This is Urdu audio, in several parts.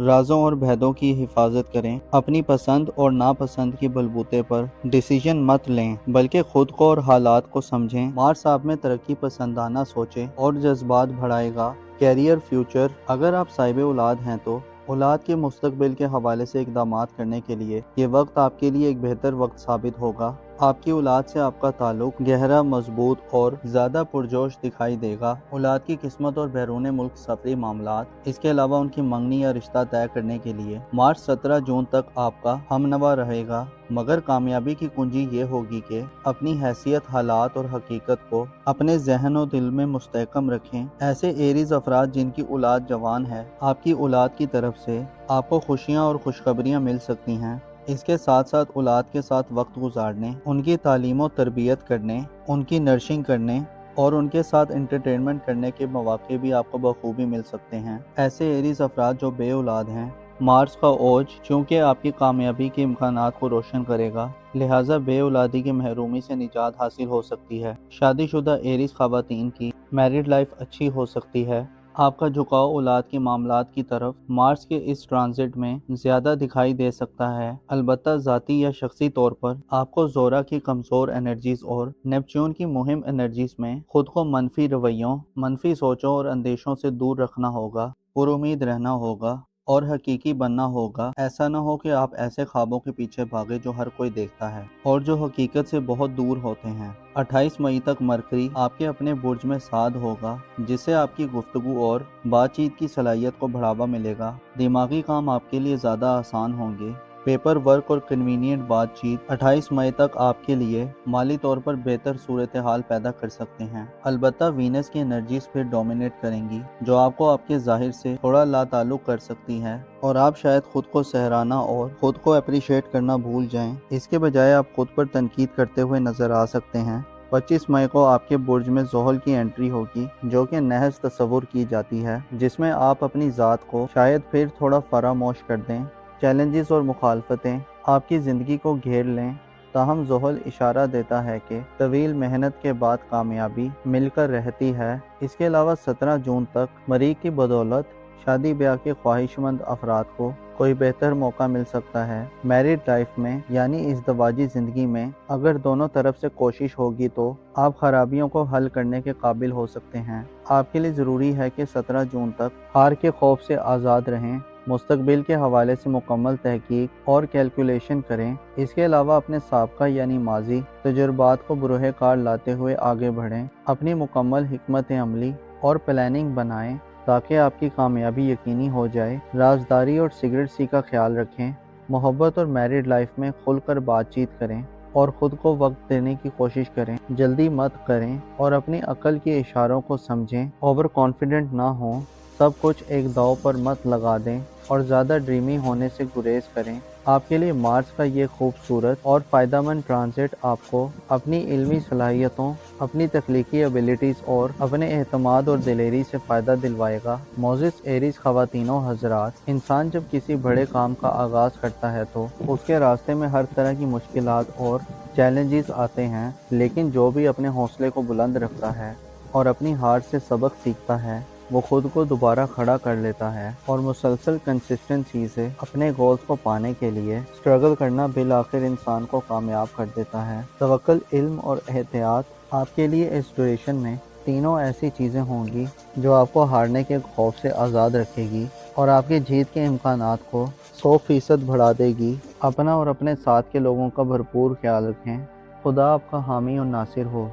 رازوں اور بھیدوں کی حفاظت کریں۔ اپنی پسند اور ناپسند کی بلبوتے پر ڈیسیژن مت لیں بلکہ خود کو اور حالات کو سمجھیں۔ مارس آپ میں ترقی پسندانہ سوچیں اور جذبات بڑھائے گا۔ کیریئر فیوچر، اگر آپ صاحب اولاد ہیں تو اولاد کے مستقبل کے حوالے سے اقدامات کرنے کے لیے یہ وقت آپ کے لیے ایک بہتر وقت ثابت ہوگا۔ آپ کی اولاد سے آپ کا تعلق گہرا، مضبوط اور زیادہ پرجوش دکھائی دے گا۔ اولاد کی قسمت اور بیرون ملک سفری معاملات، اس کے علاوہ ان کی منگنی یا رشتہ طے کرنے کے لیے مارچ 17 جون تک آپ کا ہمنوا رہے گا، مگر کامیابی کی کنجی یہ ہوگی کہ اپنی حیثیت، حالات اور حقیقت کو اپنے ذہن و دل میں مستحکم رکھیں۔ ایسے ایریز افراد جن کی اولاد جوان ہے، آپ کی اولاد کی طرف سے آپ کو خوشیاں اور خوشخبریاں مل سکتی ہیں۔ اس کے ساتھ ساتھ اولاد کے ساتھ وقت گزارنے، ان کی تعلیم و تربیت کرنے، ان کی نرشنگ کرنے اور ان کے ساتھ انٹرٹینمنٹ کرنے کے مواقع بھی آپ کو بخوبی مل سکتے ہیں۔ ایسے ایریز افراد جو بے اولاد ہیں، مارس کا اوج چونکہ آپ کی کامیابی کے امکانات کو روشن کرے گا، لہٰذا بے اولادی کی محرومی سے نجات حاصل ہو سکتی ہے۔ شادی شدہ ایریز خواتین کی میرڈ لائف اچھی ہو سکتی ہے۔ آپ کا جھکاؤ اولاد کے معاملات کی طرف مارس کے اس ٹرانزٹ میں زیادہ دکھائی دے سکتا ہے، البتہ ذاتی یا شخصی طور پر آپ کو زورا کی کمزور انرجیز اور نیپچون کی مہم انرجیز میں خود کو منفی رویوں، منفی سوچوں اور اندیشوں سے دور رکھنا ہوگا، پر امید رہنا ہوگا اور حقیقی بننا ہوگا۔ ایسا نہ ہو کہ آپ ایسے خوابوں کے پیچھے بھاگے جو ہر کوئی دیکھتا ہے اور جو حقیقت سے بہت دور ہوتے ہیں۔ 28 مئی تک مرکری آپ کے اپنے برج میں سعد ہوگا، جس سے آپ کی گفتگو اور بات چیت کی صلاحیت کو بڑھاوا ملے گا۔ دماغی کام آپ کے لیے زیادہ آسان ہوں گے۔ پیپر ورک اور کنوینینٹ بات چیت 28 مئی تک آپ کے لیے مالی طور پر بہتر صورتحال پیدا کر سکتے ہیں، البتہ وینس کی انرجیز پھر ڈومینیٹ کریں گی، جو آپ کو آپ کے ظاہر سے تھوڑا لا تعلق کر سکتی ہے اور آپ شاید خود کو سہرانا اور خود کو اپریشیٹ کرنا بھول جائیں۔ اس کے بجائے آپ خود پر تنقید کرتے ہوئے نظر آ سکتے ہیں۔ 25 مئی کو آپ کے برج میں زحل کی انٹری ہوگی، جو کہ نحس تصور کی جاتی ہے، جس میں آپ اپنی ذات کو شاید پھر تھوڑا فراموش کر دیں۔ چیلنجز اور مخالفتیں آپ کی زندگی کو گھیر لیں، تاہم زحل اشارہ دیتا ہے کہ طویل محنت کے بعد کامیابی مل کر رہتی ہے۔ اس کے علاوہ 17 جون تک مریخ کی بدولت شادی بیاہ کے خواہش مند افراد کو کوئی بہتر موقع مل سکتا ہے۔ میرڈ لائف میں یعنی ازدواجی زندگی میں اگر دونوں طرف سے کوشش ہوگی تو آپ خرابیوں کو حل کرنے کے قابل ہو سکتے ہیں۔ آپ کے لیے ضروری ہے کہ 17 جون تک ہار کے خوف سے آزاد رہیں، مستقبل کے حوالے سے مکمل تحقیق اور کیلکولیشن کریں۔ اس کے علاوہ اپنے سابقہ یعنی ماضی تجربات کو بروئے کار لاتے ہوئے آگے بڑھیں، اپنی مکمل حکمت عملی اور پلاننگ بنائیں تاکہ آپ کی کامیابی یقینی ہو جائے۔ رازداری اور سیکریٹسی کا خیال رکھیں، محبت اور میرڈ لائف میں کھل کر بات چیت کریں اور خود کو وقت دینے کی کوشش کریں، جلدی مت کریں اور اپنی عقل کے اشاروں کو سمجھیں۔ اوور کانفیڈنٹ نہ ہوں، سب کچھ ایک داؤ پر مت لگا دیں اور زیادہ ڈریمی ہونے سے گریز کریں۔ آپ کے لیے مارس کا یہ خوبصورت اور فائدہ مند ٹرانزٹ آپ کو اپنی علمی صلاحیتوں، اپنی تخلیقی ایبیلٹیز اور اپنے اعتماد اور دلیری سے فائدہ دلوائے گا۔ معزز ایریز خواتین و حضرات، انسان جب کسی بڑے کام کا آغاز کرتا ہے تو اس کے راستے میں ہر طرح کی مشکلات اور چیلنجز آتے ہیں، لیکن جو بھی اپنے حوصلے کو بلند رکھتا ہے اور اپنی ہار سے سبق سیکھتا ہے، وہ خود کو دوبارہ کھڑا کر لیتا ہے اور مسلسل کنسسٹنسی سے اپنے گولز کو پانے کے لیے اسٹرگل کرنا بالآخر انسان کو کامیاب کر دیتا ہے۔ توکل، علم اور احتیاط آپ کے لیے اس ڈیوریشن میں تینوں ایسی چیزیں ہوں گی جو آپ کو ہارنے کے خوف سے آزاد رکھے گی اور آپ کی جیت کے امکانات کو 100% بڑھا دے گی۔ اپنا اور اپنے ساتھ کے لوگوں کا بھرپور خیال رکھیں۔ خدا آپ کا حامی اور ناصر ہو۔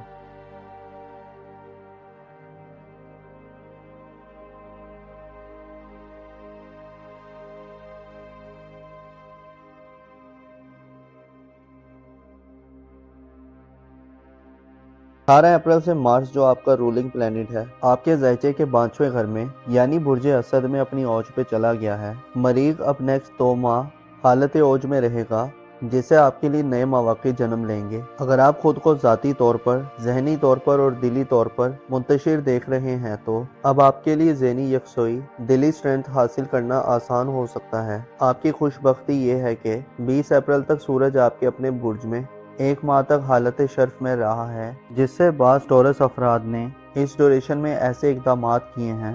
18 اپریل سے مارس جو آپ کا رولنگ پلینٹ ہے، آپ کے ذہچے کے 5ویں گھر میں یعنی برج اسد میں اپنی اوج پہ چلا گیا ہے۔ مریخ اب نیکسٹ 2 ماہ حالت اوج میں رہے گا، جس سے آپ کے لیے نئے مواقع جنم لیں گے۔ اگر آپ خود کو ذاتی طور پر، ذہنی طور پر اور دلی طور پر منتشر دیکھ رہے ہیں تو اب آپ کے لیے ذہنی یکسوئی، دلی اسٹرینتھ حاصل کرنا آسان ہو سکتا ہے۔ آپ کی خوش بختی یہ ہے کہ 20 اپریل تک سورج آپ کے اپنے برج میں 1 ماہ تک حالت شرف میں رہا ہے، جس سے بعض ٹورس افراد نے اس ڈیوریشن میں ایسے اقدامات کیے ہیں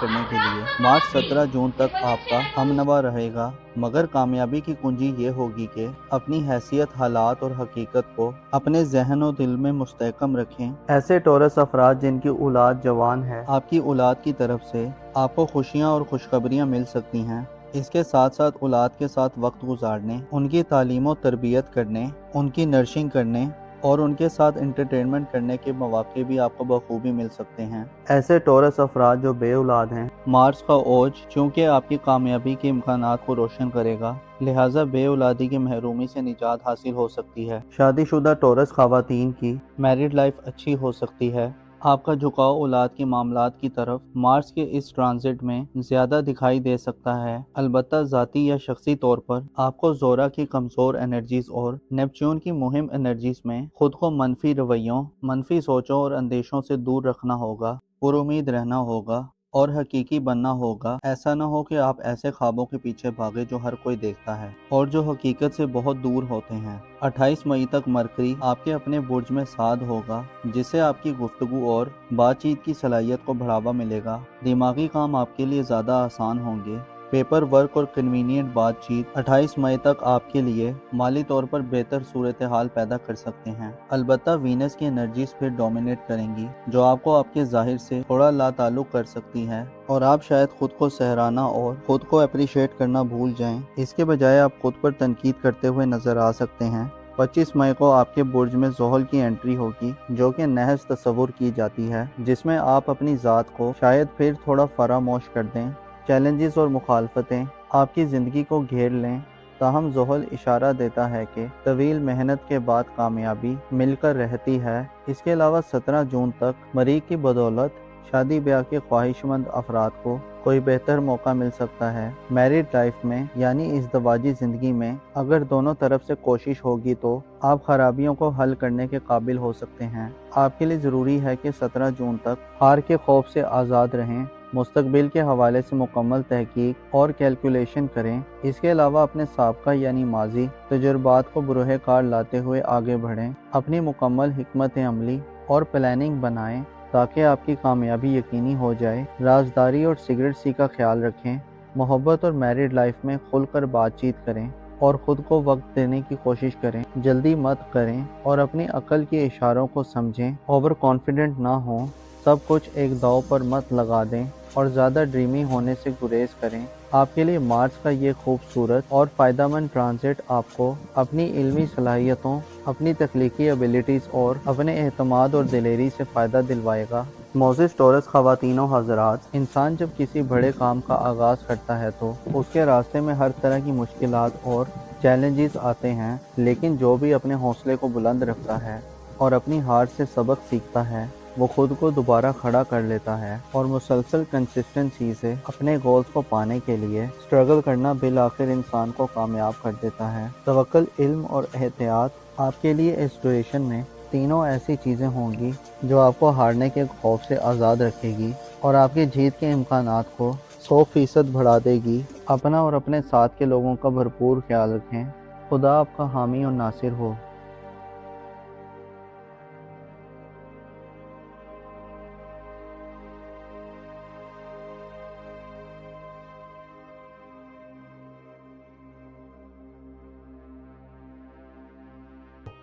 کرنے کے لیے مارچ 17 جون تک آپ کا ہمنوا رہے گا، مگر کامیابی کی کنجی یہ ہوگی کہ اپنی حیثیت، حالات اور حقیقت کو اپنے ذہن و دل میں مستحکم رکھیں۔ ایسے ٹورس افراد جن کی اولاد جوان ہے، آپ کی اولاد کی طرف سے آپ کو خوشیاں اور خوشخبریاں مل سکتی ہیں۔ اس کے ساتھ ساتھ اولاد کے ساتھ وقت گزارنے، ان کی تعلیم و تربیت کرنے، ان کی نرشنگ کرنے اور ان کے ساتھ انٹرٹینمنٹ کرنے کے مواقع بھی آپ کو بخوبی مل سکتے ہیں۔ ایسے ٹورس افراد جو بے اولاد ہیں، مارس کا اوج چونکہ آپ کی کامیابی کے امکانات کو روشن کرے گا، لہٰذا بے اولادی کی محرومی سے نجات حاصل ہو سکتی ہے۔ شادی شدہ ٹورس خواتین کی میرڈ لائف اچھی ہو سکتی ہے۔ آپ کا جھکاؤ اولاد کے معاملات کی طرف مارس کے اس ٹرانزٹ میں زیادہ دکھائی دے سکتا ہے، البتہ ذاتی یا شخصی طور پر آپ کو زورا کی کمزور انرجیز اور نیپچون کی مہم انرجیز میں خود کو منفی رویوں، منفی سوچوں اور اندیشوں سے دور رکھنا ہوگا، پر امید رہنا ہوگا اور حقیقی بننا ہوگا۔ ایسا نہ ہو کہ آپ ایسے خوابوں کے پیچھے بھاگے جو ہر کوئی دیکھتا ہے اور جو حقیقت سے بہت دور ہوتے ہیں۔ 28 مئی تک مرکری آپ کے اپنے برج میں سعد ہوگا، جس سے آپ کی گفتگو اور بات چیت کی صلاحیت کو بڑھاوا ملے گا۔ دماغی کام آپ کے لیے زیادہ آسان ہوں گے۔ پیپر ورک اور کنوینینٹ بات چیت 28 مئی تک آپ کے لیے مالی طور پر بہتر صورتحال پیدا کر سکتے ہیں، البتہ وینس کی انرجیز پھر ڈومینیٹ کریں گی، جو آپ کو آپ کے ظاہر سے تھوڑا لا تعلق کر سکتی ہے اور آپ شاید خود کو سہرانا اور خود کو اپریشیٹ کرنا بھول جائیں۔ اس کے بجائے آپ خود پر تنقید کرتے ہوئے نظر آ سکتے ہیں۔ 25 مئی کو آپ کے برج میں زحل کی انٹری ہوگی، جو کہ نحس تصور کی جاتی ہے، جس میں آپ اپنی ذات کو شاید پھر تھوڑا فراموش کر دیں۔ چیلنجز اور مخالفتیں آپ کی زندگی کو گھیر لیں، تاہم زحل اشارہ دیتا ہے کہ طویل محنت کے بعد کامیابی مل کر رہتی ہے۔ اس کے علاوہ 17 جون تک مریخ کی بدولت شادی بیاہ کے خواہش مند افراد کو کوئی بہتر موقع مل سکتا ہے۔ میرڈ لائف میں یعنی ازدواجی زندگی میں اگر دونوں طرف سے کوشش ہوگی تو آپ خرابیوں کو حل کرنے کے قابل ہو سکتے ہیں۔ آپ کے لیے ضروری ہے کہ 17 جون تک ہار کے خوف سے آزاد رہیں، مستقبل کے حوالے سے مکمل تحقیق اور کیلکولیشن کریں۔ اس کے علاوہ اپنے سابقہ یعنی ماضی تجربات کو بروئے کار لاتے ہوئے آگے بڑھیں، اپنی مکمل حکمت عملی اور پلاننگ بنائیں تاکہ آپ کی کامیابی یقینی ہو جائے۔ رازداری اور سیکریٹسی کا خیال رکھیں، محبت اور میرڈ لائف میں کھل کر بات چیت کریں اور خود کو وقت دینے کی کوشش کریں، جلدی مت کریں اور اپنی عقل کے اشاروں کو سمجھیں، اوور کانفیڈنٹ نہ ہوں، سب کچھ ایک داؤ پر مت لگا دیں اور زیادہ ڈریمی ہونے سے گریز کریں۔ آپ کے لیے مارس کا یہ خوبصورت اور فائدہ مند ٹرانزٹ آپ کو اپنی علمی صلاحیتوں، اپنی تخلیقی ایبیلٹیز اور اپنے اعتماد اور دلیری سے فائدہ دلوائے گا۔ معزز ٹورس خواتین و حضرات، انسان جب کسی بڑے کام کا آغاز کرتا ہے تو اس کے راستے میں ہر طرح کی مشکلات اور چیلنجز آتے ہیں، لیکن جو بھی اپنے حوصلے کو بلند رکھتا ہے اور اپنی ہار سے سبق سیکھتا ہے، وہ خود کو دوبارہ کھڑا کر لیتا ہے اور مسلسل کنسسٹنسی سے اپنے گولز کو پانے کے لیے سٹرگل کرنا بالآخر انسان کو کامیاب کر دیتا ہے۔ توکل، علم اور احتیاط آپ کے لیے اس ڈیوریشن میں تینوں ایسی چیزیں ہوں گی جو آپ کو ہارنے کے خوف سے آزاد رکھے گی اور آپ کی جیت کے امکانات کو 100% بڑھا دے گی۔ اپنا اور اپنے ساتھ کے لوگوں کا بھرپور خیال رکھیں۔ خدا آپ کا حامی اور ناصر ہو۔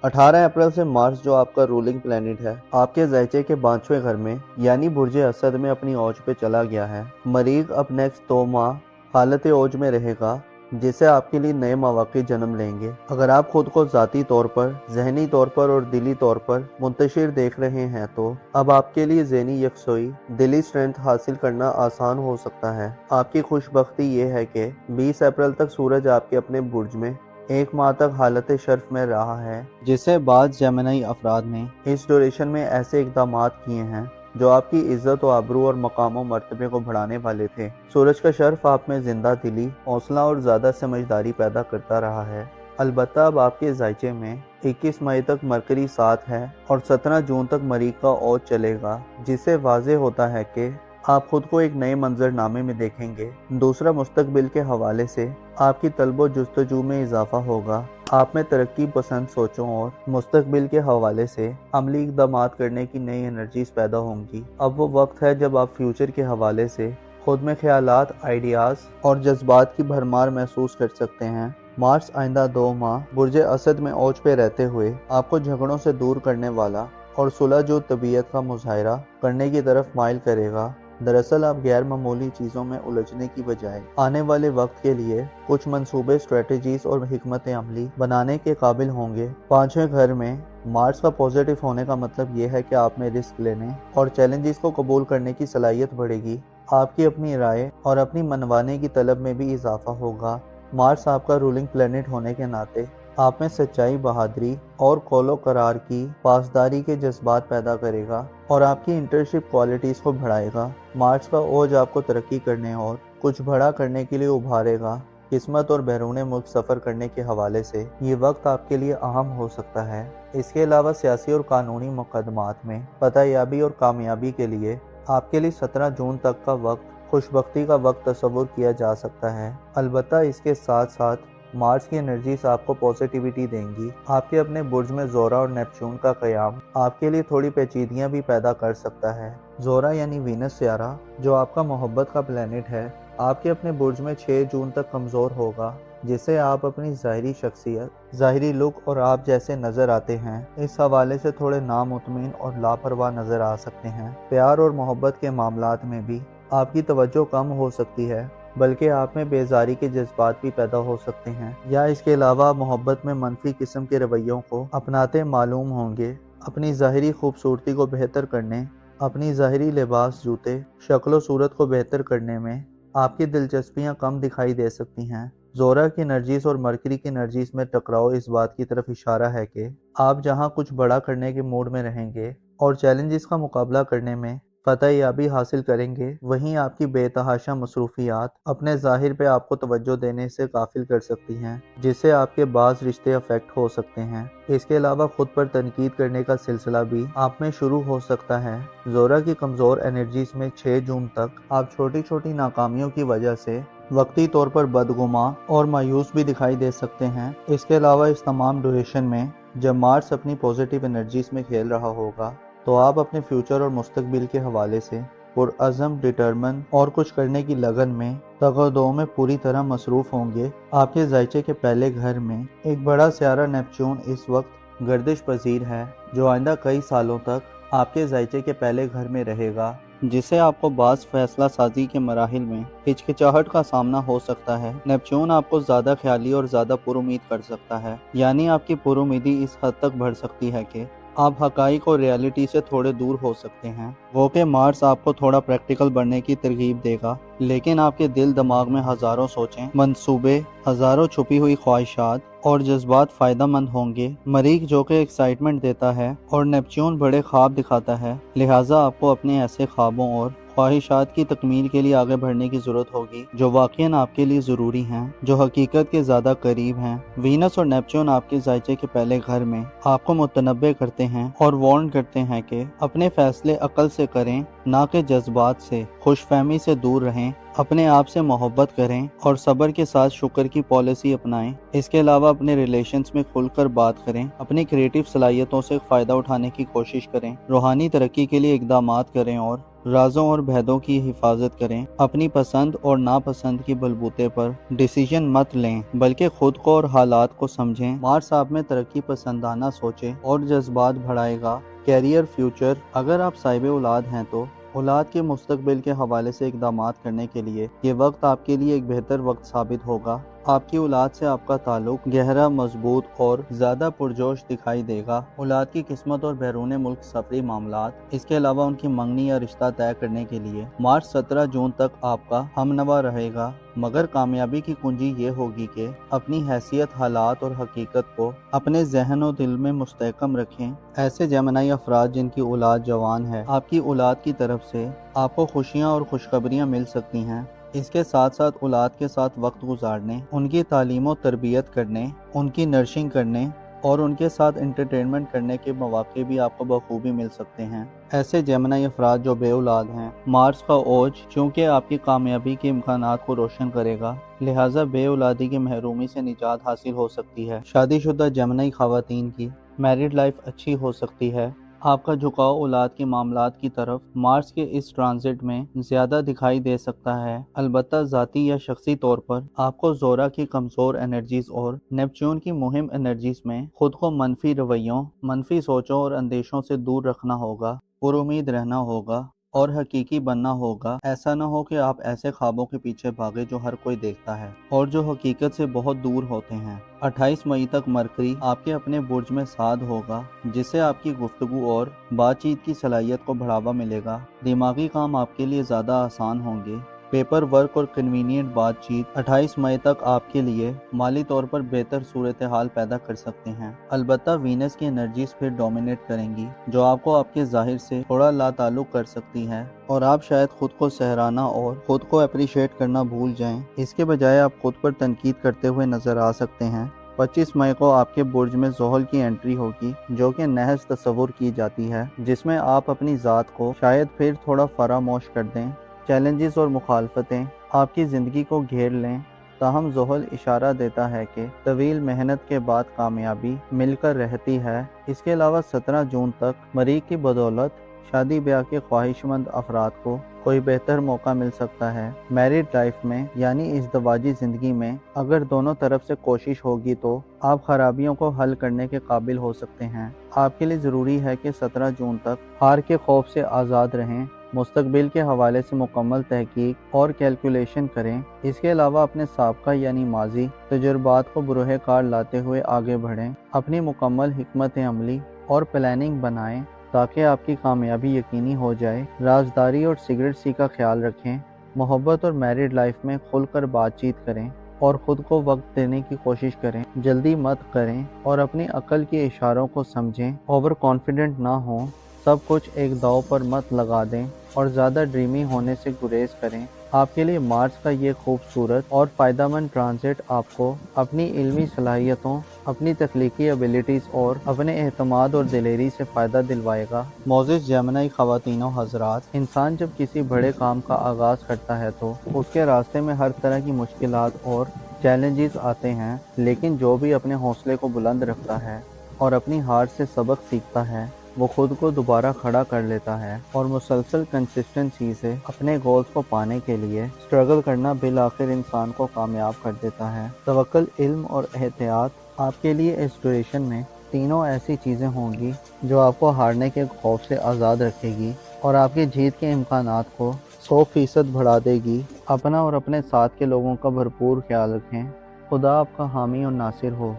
18 اپریل سے مارس جو آپ کا رولنگ پلینٹ ہے، آپ کے ذیچے کے 5ویں گھر میں یعنی برج اسد میں اپنی اوج پہ چلا گیا ہے۔ مریخ اب نیکسٹ 2 ماہ حالت اوج میں رہے گا، جس سے آپ کے لیے نئے مواقع جنم لیں گے۔ اگر آپ خود کو ذاتی طور پر، ذہنی طور پر اور دلی طور پر منتشر دیکھ رہے ہیں تو اب آپ کے لیے ذہنی یکسوئی، دلی اسٹرینتھ حاصل کرنا آسان ہو سکتا ہے۔ آپ کی خوش بختی یہ ہے کہ 20 اپریل تک سورج آپ کے اپنے برج میں 1 ماہ تک حالت شرف میں رہا ہے، جس سے بعض جیمنائی افراد نے اس ڈیوریشن میں ایسے اقدامات کیے ہیں جو آپ کی عزت و آبرو اور مقام و مرتبے کو بڑھانے والے تھے۔ سورج کا شرف آپ میں زندہ دلی، حوصلہ اور زیادہ سمجھداری پیدا کرتا رہا ہے، البتہ اب آپ کے ذیچے میں 21 مئی تک مرکری ساتھ ہے اور 17 جون تک مریخ کا اوج چلے گا، جس سے واضح ہوتا ہے کہ آپ خود کو ایک نئے منظر نامے میں دیکھیں گے۔ دوسرا، مستقبل کے حوالے سے آپ کی طلب و جستجو میں اضافہ ہوگا۔ آپ میں ترقی پسند سوچوں اور مستقبل کے حوالے سے عملی اقدامات کرنے کی نئی انرجیز پیدا ہوں گی۔ اب وہ وقت ہے جب آپ فیوچر کے حوالے سے خود میں خیالات، آئیڈیاز اور جذبات کی بھرمار محسوس کر سکتے ہیں۔ مارس آئندہ 2 ماہ برج اسد میں اوج پہ رہتے ہوئے آپ کو جھگڑوں سے دور کرنے والا اور صلح جو طبیعت کا مظاہرہ کرنے کی طرف مائل کرے گا۔ دراصل آپ غیر معمولی چیزوں میں الجھنے کی بجائے آنے والے وقت کے لیے کچھ منصوبے، اسٹریٹجیز اور حکمت عملی بنانے کے قابل ہوں گے۔ 5ویں گھر میں مارس کا پازیٹو ہونے کا مطلب یہ ہے کہ آپ میں رسک لینے اور چیلنجز کو قبول کرنے کی صلاحیت بڑھے گی۔ آپ کی اپنی رائے اور اپنی منوانے کی طلب میں بھی اضافہ ہوگا۔ مارس آپ کا رولنگ پلینٹ ہونے کے ناطے آپ میں سچائی، بہادری اور قول و قرار کی پاسداری کے جذبات پیدا کرے گا اور آپ کی انٹرشپ کوالٹیز کو بڑھائے گا۔ مارس کا اوج آپ کو ترقی کرنے اور کچھ بڑا کرنے کے لیے ابھارے گا۔ قسمت اور بیرون ملک سفر کرنے کے حوالے سے یہ وقت آپ کے لیے اہم ہو سکتا ہے۔ اس کے علاوہ سیاسی اور قانونی مقدمات میں فتح یابی اور کامیابی کے لیے آپ کے لیے 17 جون تک کا وقت خوشبختی کا وقت تصور کیا جا سکتا ہے۔ البتہ اس کے ساتھ ساتھ مارس کی انرجیز آپ کو پازیٹیوٹی دیں گی۔ آپ کے اپنے برج میں زورا اور نیپچون کا قیام آپ کے لیے تھوڑی پیچیدگیاں بھی پیدا کر سکتا ہے۔ زورا یعنی وینس سیارہ جو آپ کا محبت کا پلینٹ ہے، آپ کے اپنے برج میں 6 جون تک کمزور ہوگا، جس سے آپ اپنی ظاہری شخصیت، ظاہری لک اور آپ جیسے نظر آتے ہیں اس حوالے سے تھوڑے نامطمئن اور لاپرواہ نظر آ سکتے ہیں۔ پیار اور محبت کے معاملات میں بھی آپ کی توجہ کم ہو سکتی ہے، بلکہ آپ میں بیزاری کے جذبات بھی پیدا ہو سکتے ہیں، یا اس کے علاوہ محبت میں منفی قسم کے رویوں کو اپناتے معلوم ہوں گے۔ اپنی ظاہری خوبصورتی کو بہتر کرنے، اپنی ظاہری لباس، جوتے، شکل و صورت کو بہتر کرنے میں آپ کی دلچسپیاں کم دکھائی دے سکتی ہیں۔ زورا کی انرجیز اور مرکری کی انرجیز میں ٹکراؤ اس بات کی طرف اشارہ ہے کہ آپ جہاں کچھ بڑا کرنے کے موڈ میں رہیں گے اور چیلنجز کا مقابلہ کرنے میں فتح یابی حاصل کریں گے، وہیں آپ کی بے تحاشا مصروفیات اپنے ظاہر پہ آپ کو توجہ دینے سے غافل کر سکتی ہیں، جس سے آپ کے بعض رشتے افیکٹ ہو سکتے ہیں۔ اس کے علاوہ خود پر تنقید کرنے کا سلسلہ بھی آپ میں شروع ہو سکتا ہے۔ زورا کی کمزور انرجیز میں 6 جون تک آپ چھوٹی چھوٹی ناکامیوں کی وجہ سے وقتی طور پر بدگماں اور مایوس بھی دکھائی دے سکتے ہیں۔ اس کے علاوہ اس تمام ڈیوریشن میں جب مارس اپنی پازیٹیو انرجیز میں کھیل رہا ہوگا تو آپ اپنے فیوچر اور مستقبل کے حوالے سے پرعزم، ڈٹرمن اور کچھ کرنے کی لگن میں تقدوں میں پوری طرح مصروف ہوں گے۔ آپ کے ذائچے کے پہلے گھر میں ایک بڑا سیارہ نیپچون اس وقت گردش پذیر ہے، جو آئندہ کئی سالوں تک آپ کے ذائچے کے پہلے گھر میں رہے گا، جس سے آپ کو بعض فیصلہ سازی کے مراحل میں ہچکچاہٹ کا سامنا ہو سکتا ہے۔ نیپچون آپ کو زیادہ خیالی اور زیادہ پر امید کر سکتا ہے، یعنی آپ کی پر امیدی اس حد تک بڑھ سکتی ہے کہ آپ حقائق اور ریالٹی سے تھوڑے دور ہو سکتے ہیں۔ وہ کہ مارس آپ کو تھوڑا پریکٹیکل بننے کی ترغیب دے گا، لیکن آپ کے دل دماغ میں ہزاروں سوچیں، منصوبے، ہزاروں چھپی ہوئی خواہشات اور جذبات فائدہ مند ہوں گے۔ مریخ جو کہ ایکسائٹمنٹ دیتا ہے اور نیپچون بڑے خواب دکھاتا ہے، لہٰذا آپ کو اپنے ایسے خوابوں اور خواہشات کی تکمیل کے لیے آگے بڑھنے کی ضرورت ہوگی جو واقعاً آپ کے لیے ضروری ہیں، جو حقیقت کے زیادہ قریب ہیں۔ وینس اور نیپچون آپ کے ذائچے کے پہلے گھر میں آپ کو متنبع کرتے ہیں اور وارن کرتے ہیں کہ اپنے فیصلے عقل سے کریں، نہ کہ جذبات سے۔ خوش فہمی سے دور رہیں، اپنے آپ سے محبت کریں اور صبر کے ساتھ شکر کی پالیسی اپنائیں۔ اس کے علاوہ اپنے ریلیشنز میں کھل کر بات کریں، اپنی کریٹیو صلاحیتوں سے فائدہ اٹھانے کی کوشش کریں، روحانی ترقی کے لیے اقدامات کریں اور رازوں اور بھیدوں کی حفاظت کریں۔ اپنی پسند اور ناپسند کی بلبوتے پر ڈیسیژن مت لیں، بلکہ خود کو اور حالات کو سمجھیں۔ مارس آپ میں ترقی پسندانہ سوچیں اور جذبات بڑھائے گا۔ کیریئر، فیوچر، اگر آپ صاحب اولاد ہیں تو اولاد کے مستقبل کے حوالے سے اقدامات کرنے کے لیے یہ وقت آپ کے لیے ایک بہتر وقت ثابت ہوگا۔ آپ کی اولاد سے آپ کا تعلق گہرا، مضبوط اور زیادہ پرجوش دکھائی دے گا۔ اولاد کی قسمت اور بیرون ملک سفری معاملات، اس کے علاوہ ان کی منگنی یا رشتہ طے کرنے کے لیے مارچ 17 جون تک آپ کا ہمنوا رہے گا، مگر کامیابی کی کنجی یہ ہوگی کہ اپنی حیثیت، حالات اور حقیقت کو اپنے ذہن و دل میں مستحکم رکھیں۔ ایسے جیمنائی افراد جن کی اولاد جوان ہے، آپ کی اولاد کی طرف سے آپ کو خوشیاں اور خوشخبریاں مل سکتی ہیں۔ اس کے ساتھ ساتھ اولاد کے ساتھ وقت گزارنے، ان کی تعلیم و تربیت کرنے، ان کی نرشنگ کرنے اور ان کے ساتھ انٹرٹینمنٹ کرنے کے مواقع بھی آپ کو بخوبی مل سکتے ہیں۔ ایسے جیمنائی افراد جو بے اولاد ہیں، مارس کا اوج چونکہ آپ کی کامیابی کے امکانات کو روشن کرے گا، لہٰذا بے اولادی کی محرومی سے نجات حاصل ہو سکتی ہے۔ شادی شدہ جیمنائی خواتین کی میرڈ لائف اچھی ہو سکتی ہے۔ آپ کا جھکاؤ اولاد کے معاملات کی طرف مارس کے اس ٹرانزٹ میں زیادہ دکھائی دے سکتا ہے، البتہ ذاتی یا شخصی طور پر آپ کو زورا کی کمزور انرجیز اور نیپچون کی مہم انرجیز میں خود کو منفی رویوں، منفی سوچوں اور اندیشوں سے دور رکھنا ہوگا، پر امید رہنا ہوگا اور حقیقی بننا ہوگا۔ ایسا نہ ہو کہ آپ ایسے خوابوں کے پیچھے بھاگے جو ہر کوئی دیکھتا ہے اور جو حقیقت سے بہت دور ہوتے ہیں۔ 28 مئی تک مرکری آپ کے اپنے برج میں سعد ہوگا، جس سے آپ کی گفتگو اور بات چیت کی صلاحیت کو بڑھاوا ملے گا۔ دماغی کام آپ کے لیے زیادہ آسان ہوں گے۔ پیپر ورک اور کنوینینٹ بات چیت 28 مئی تک آپ کے لیے مالی طور پر بہتر صورتحال پیدا کر سکتے ہیں، البتہ وینس کی انرجیز پھر ڈومینیٹ کریں گی، جو آپ کو آپ کے ظاہر سے تھوڑا لا تعلق کر سکتی ہے اور آپ شاید خود کو سہرانا اور خود کو اپریشیٹ کرنا بھول جائیں۔ اس کے بجائے آپ خود پر تنقید کرتے ہوئے نظر آ سکتے ہیں۔ 25 مئی کو آپ کے برج میں زحل کی انٹری ہوگی، جو کہ نحس تصور کی جاتی ہے، جس میں آپ اپنی ذات کو شاید پھر تھوڑا فراموش کر دیں۔ چیلنجز اور مخالفتیں آپ کی زندگی کو گھیر لیں، تاہم زحل اشارہ دیتا ہے کہ طویل محنت کے بعد کامیابی مل کر رہتی ہے۔ اس کے علاوہ 17 جون تک مریخ کی بدولت شادی بیاہ کے خواہش مند افراد کو کوئی بہتر موقع مل سکتا ہے۔ میرڈ لائف میں یعنی ازدواجی زندگی میں اگر دونوں طرف سے کوشش ہوگی تو آپ خرابیوں کو حل کرنے کے قابل ہو سکتے ہیں۔ آپ کے لیے ضروری ہے کہ 17 جون تک ہار کے خوف سے آزاد رہیں، مستقبل کے حوالے سے مکمل تحقیق اور کیلکولیشن کریں۔ اس کے علاوہ اپنے سابقہ یعنی ماضی تجربات کو بروئے کار لاتے ہوئے آگے بڑھیں، اپنی مکمل حکمت عملی اور پلاننگ بنائیں تاکہ آپ کی کامیابی یقینی ہو جائے۔ رازداری اور سیکریٹسی کا خیال رکھیں، محبت اور میرڈ لائف میں کھل کر بات چیت کریں اور خود کو وقت دینے کی کوشش کریں، جلدی مت کریں اور اپنی عقل کے اشاروں کو سمجھیں، اوور کانفیڈنٹ نہ ہوں، سب کچھ ایک داؤ پر مت لگا دیں اور زیادہ ڈریمی ہونے سے گریز کریں۔ آپ کے لیے مارس کا یہ خوبصورت اور فائدہ مند ٹرانزٹ آپ کو اپنی علمی صلاحیتوں، اپنی تخلیقی ایبیلٹیز اور اپنے اعتماد اور دلیری سے فائدہ دلوائے گا۔ معزز جیمنائی خواتین و حضرات، انسان جب کسی بڑے کام کا آغاز کرتا ہے تو اس کے راستے میں ہر طرح کی مشکلات اور چیلنجز آتے ہیں، لیکن جو بھی اپنے حوصلے کو بلند رکھتا ہے اور اپنی ہار سے سبق سیکھتا ہے، وہ خود کو دوبارہ کھڑا کر لیتا ہے اور مسلسل کنسسٹنسی سے اپنے گولز کو پانے کے لیے سٹرگل کرنا بالآخر انسان کو کامیاب کر دیتا ہے۔ توکل، علم اور احتیاط آپ کے لیے اس ڈیوریشن میں تینوں ایسی چیزیں ہوں گی جو آپ کو ہارنے کے خوف سے آزاد رکھے گی اور آپ کی جیت کے امکانات کو 100% بڑھا دے گی۔ اپنا اور اپنے ساتھ کے لوگوں کا بھرپور خیال رکھیں۔ خدا آپ کا حامی اور ناصر ہو۔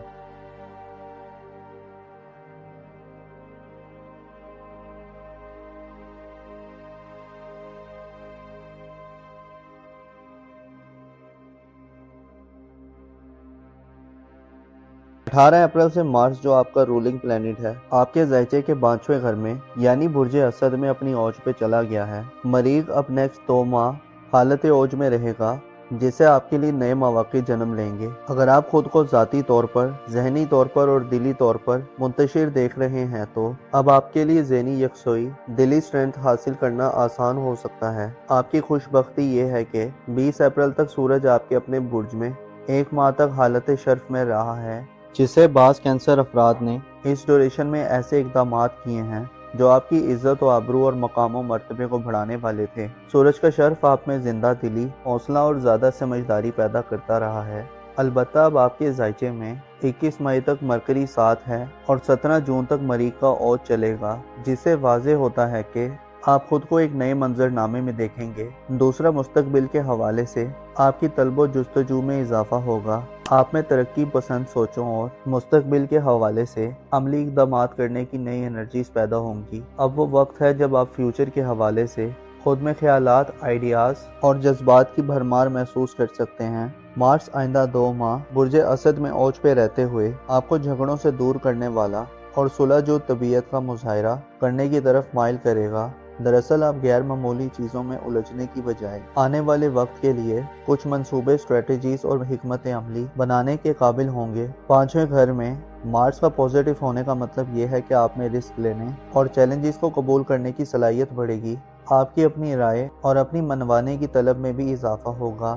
18 اپریل سے مارس جو آپ کا رولنگ پلینٹ ہے آپ کے ذائچے کے 5ویں گھر میں یعنی برج اسد میں اپنی اوج پہ چلا گیا ہے۔ مریخ اب نیکسٹ 2 ماہ حالت اوج میں رہے گا، جس سے آپ کے لیے نئے مواقع جنم لیں گے۔ اگر آپ خود کو ذاتی طور پر، ذہنی طور پر اور دلی طور پر منتشر دیکھ رہے ہیں تو اب آپ کے لیے ذہنی یکسوئی، دلی سٹرینتھ حاصل کرنا آسان ہو سکتا ہے۔ آپ کی خوش بختی یہ ہے کہ 20 اپریل تک سورج آپ کے اپنے برج میں 1 ماہ تک حالت شرف میں رہا ہے، جس سے بعض کینسر افراد نے اس ڈیوریشن میں ایسے اقدامات کیے ہیں جو آپ کی عزت و آبرو اور مقام و مرتبے کو بڑھانے والے تھے۔ سورج کا شرف آپ میں زندہ دلی، حوصلہ اور زیادہ سمجھداری پیدا کرتا رہا ہے۔ البتہ اب آپ کے ذائچے میں 21 مئی تک مرکری ساتھ ہے اور 17 جون تک مریخ کا اوج چلے گا، جس سے واضح ہوتا ہے کہ آپ خود کو ایک نئے منظر نامے میں دیکھیں گے۔ دوسرا، مستقبل کے حوالے سے آپ کی طلب و جستجو میں اضافہ ہوگا۔ آپ میں ترقی پسند سوچوں اور مستقبل کے حوالے سے عملی اقدامات کرنے کی نئی انرجیز پیدا ہوں گی۔ اب وہ وقت ہے جب آپ فیوچر کے حوالے سے خود میں خیالات، آئیڈیاز اور جذبات کی بھرمار محسوس کر سکتے ہیں۔ مارس آئندہ 2 ماہ برج اسد میں اوج پہ رہتے ہوئے آپ کو جھگڑوں سے دور کرنے والا اور صلح جو طبیعت کا مظاہرہ کرنے کی طرف مائل کرے گا۔ دراصل آپ غیر معمولی چیزوں میں الجھنے کی بجائے آنے والے وقت کے لیے کچھ منصوبے، اسٹریٹجیز اور حکمت عملی بنانے کے قابل ہوں گے۔ 5ویں گھر میں مارس کا پازیٹیو ہونے کا مطلب یہ ہے کہ آپ میں رسک لینے اور چیلنجز کو قبول کرنے کی صلاحیت بڑھے گی۔ آپ کی اپنی رائے اور اپنی منوانے کی طلب میں بھی اضافہ ہوگا۔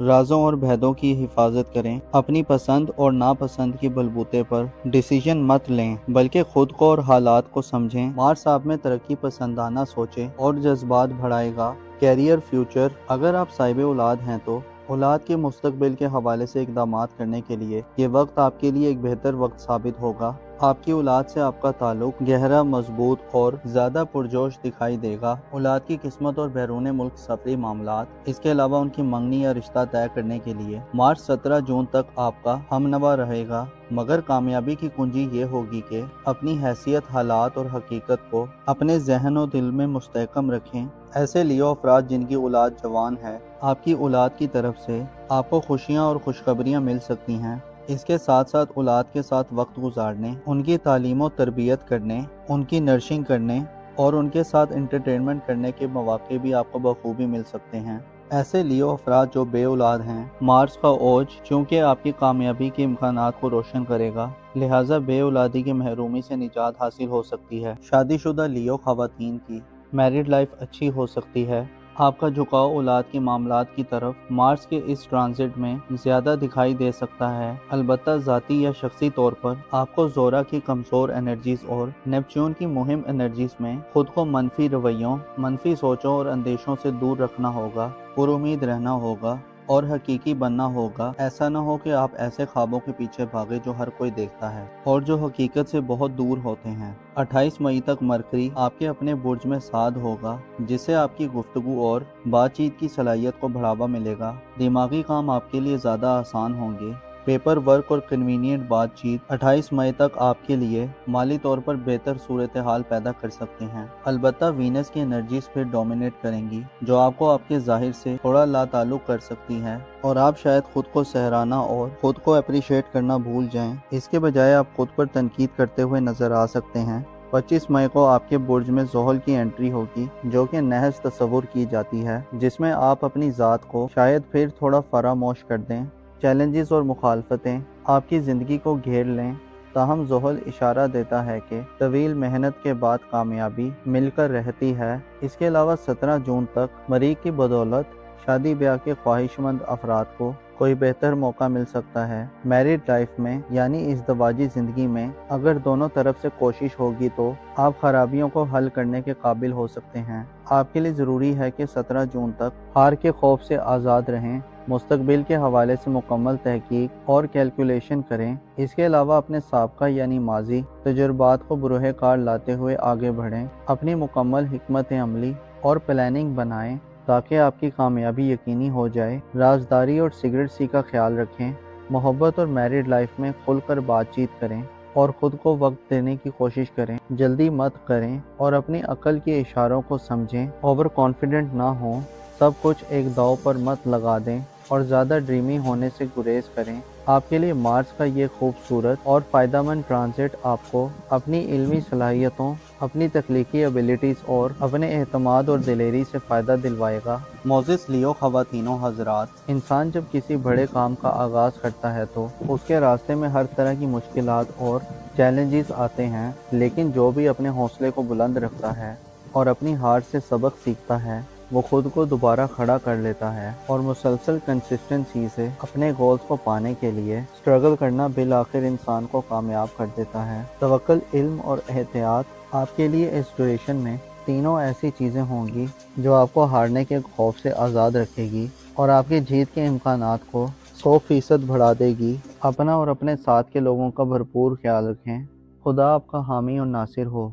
رازوں اور بھیدوں کی حفاظت کریں، اپنی پسند اور ناپسند کی بلبوتے پر ڈیسیژن مت لیں بلکہ خود کو اور حالات کو سمجھیں۔ مارس آپ میں ترقی پسندانہ سوچیں اور جذبات بڑھائے گا۔ کیریئر فیوچر، اگر آپ صاحب اولاد ہیں تو اولاد کے مستقبل کے حوالے سے اقدامات کرنے کے لیے یہ وقت آپ کے لیے ایک بہتر وقت ثابت ہوگا۔ آپ کی اولاد سے آپ کا تعلق گہرا، مضبوط اور زیادہ پرجوش دکھائی دے گا۔ اولاد کی قسمت اور بیرون ملک سفری معاملات، اس کے علاوہ ان کی منگنی یا رشتہ طے کرنے کے لیے مارچ 17 جون تک آپ کا ہمنوا رہے گا، مگر کامیابی کی کنجی یہ ہوگی کہ اپنی حیثیت، حالات اور حقیقت کو اپنے ذہن و دل میں مستحکم رکھیں۔ ایسے لیو افراد جن کی اولاد جوان ہے، آپ کی اولاد کی طرف سے آپ کو خوشیاں اور خوشخبریاں مل سکتی ہیں۔ اس کے ساتھ ساتھ اولاد کے ساتھ وقت گزارنے، ان کی تعلیم و تربیت کرنے، ان کی نرشنگ کرنے اور ان کے ساتھ انٹرٹینمنٹ کرنے کے مواقع بھی آپ کو بخوبی مل سکتے ہیں۔ ایسے لیو افراد جو بے اولاد ہیں، مارس کا اوج چونکہ آپ کی کامیابی کے امکانات کو روشن کرے گا، لہٰذا بے اولادی کی محرومی سے نجات حاصل ہو سکتی ہے۔ شادی شدہ لیو خواتین کی میرڈ لائف اچھی ہو سکتی ہے۔ آپ کا جھکاؤ اولاد کے معاملات کی طرف مارس کے اس ٹرانزٹ میں زیادہ دکھائی دے سکتا ہے، البتہ ذاتی یا شخصی طور پر آپ کو زورا کی کمزور انرجیز اور نیپچون کی مہم انرجیز میں خود کو منفی رویوں، منفی سوچوں اور اندیشوں سے دور رکھنا ہوگا، پر امید رہنا ہوگا اور حقیقی بننا ہوگا۔ ایسا نہ ہو کہ آپ ایسے خوابوں کے پیچھے بھاگے جو ہر کوئی دیکھتا ہے اور جو حقیقت سے بہت دور ہوتے ہیں۔ 28 مئی تک مرکری آپ کے اپنے برج میں سعد ہوگا، جس سے آپ کی گفتگو اور بات چیت کی صلاحیت کو بڑھاوا ملے گا۔ دماغی کام آپ کے لیے زیادہ آسان ہوں گے۔ پیپر ورک اور کنوینینٹ بات چیت 28 مئی تک آپ کے لیے مالی طور پر بہتر صورتحال پیدا کر سکتے ہیں، البتہ وینس کی انرجیز پھر ڈومینیٹ کریں گی، جو آپ کو آپ کے ظاہر سے تھوڑا لا تعلق کر سکتی ہے اور آپ شاید خود کو سہرانا اور خود کو اپریشیٹ کرنا بھول جائیں۔ اس کے بجائے آپ خود پر تنقید کرتے ہوئے نظر آ سکتے ہیں۔ 25 مئی کو آپ کے برج میں زحل کی انٹری ہوگی، جو کہ نحس تصور کی جاتی ہے، جس میں آپ اپنی ذات کو شاید پھر تھوڑا فراموش کر دیں۔ چیلنجز اور مخالفتیں آپ کی زندگی کو گھیر لیں، تاہم زحل اشارہ دیتا ہے کہ طویل محنت کے بعد کامیابی مل کر رہتی ہے۔ اس کے علاوہ 17 جون تک مریخ کی بدولت شادی بیاہ کے خواہش مند افراد کو کوئی بہتر موقع مل سکتا ہے۔ میرڈ لائف میں یعنی ازدواجی زندگی میں اگر دونوں طرف سے کوشش ہوگی تو آپ خرابیوں کو حل کرنے کے قابل ہو سکتے ہیں۔ آپ کے لیے ضروری ہے کہ 17 جون تک ہار کے خوف سے آزاد رہیں، مستقبل کے حوالے سے مکمل تحقیق اور کیلکولیشن کریں۔ اس کے علاوہ اپنے سابقہ یعنی ماضی تجربات کو بروئے کار لاتے ہوئے آگے بڑھیں، اپنی مکمل حکمت عملی اور پلاننگ بنائیں تاکہ آپ کی کامیابی یقینی ہو جائے۔ رازداری اور سیکریٹسی کا خیال رکھیں، محبت اور میرڈ لائف میں کھل کر بات چیت کریں اور خود کو وقت دینے کی کوشش کریں، جلدی مت کریں اور اپنی عقل کے اشاروں کو سمجھیں۔ اوور کانفیڈنٹ نہ ہوں، سب کچھ ایک داؤ پر مت لگا دیں اور زیادہ ڈریمی ہونے سے گریز کریں۔ آپ کے لیے مارس کا یہ خوبصورت اور فائدہ مند ٹرانزٹ آپ کو اپنی علمی صلاحیتوں، اپنی تخلیقی ایبیلٹیز اور اپنے اعتماد اور دلیری سے فائدہ دلوائے گا۔ موزس لیو خواتین و حضرات، انسان جب کسی بڑے کام کا آغاز کرتا ہے تو اس کے راستے میں ہر طرح کی مشکلات اور چیلنجز آتے ہیں، لیکن جو بھی اپنے حوصلے کو بلند رکھتا ہے اور اپنی ہار سے سبق سیکھتا ہے، وہ خود کو دوبارہ کھڑا کر لیتا ہے اور مسلسل کنسسٹنسی سے اپنے گولز کو پانے کے لیے سٹرگل کرنا بالآخر انسان کو کامیاب کر دیتا ہے۔ توکل، علم اور احتیاط آپ کے لیے اس ڈیوریشن میں تینوں ایسی چیزیں ہوں گی جو آپ کو ہارنے کے خوف سے آزاد رکھے گی اور آپ کی جیت کے امکانات کو 100% بڑھا دے گی۔ اپنا اور اپنے ساتھ کے لوگوں کا بھرپور خیال رکھیں۔ خدا آپ کا حامی اور ناصر ہو۔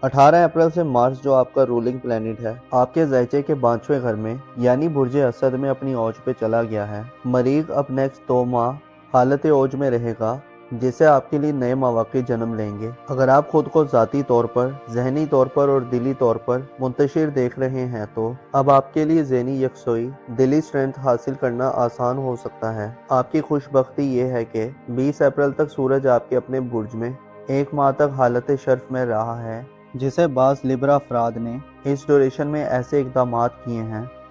18 اپریل سے مارس جو آپ کا رولنگ پلینٹ ہے، آپ کے ذیچے کے 5ویں گھر میں یعنی برج اسد میں اپنی اوج پہ چلا گیا ہے۔ مریخ اب نیکسٹ 2 ماہ حالت اوج میں رہے گا، جس سے آپ کے لیے نئے مواقع جنم لیں گے۔ اگر آپ خود کو ذاتی طور پر، ذہنی طور پر اور دلی طور پر منتشر دیکھ رہے ہیں تو اب آپ کے لیے ذہنی یکسوئی، دلی اسٹرینتھ حاصل کرنا آسان ہو سکتا ہے۔ آپ کی خوش بختی یہ ہے کہ 20 اپریل تک سورج آپ کے اپنے برج میں 1 ماہ تک حالت شرف میں رہا ہے، جسے بعض لبرا افراد نے اس ڈیوریشن میں ایسے اقدامات کیے ہیں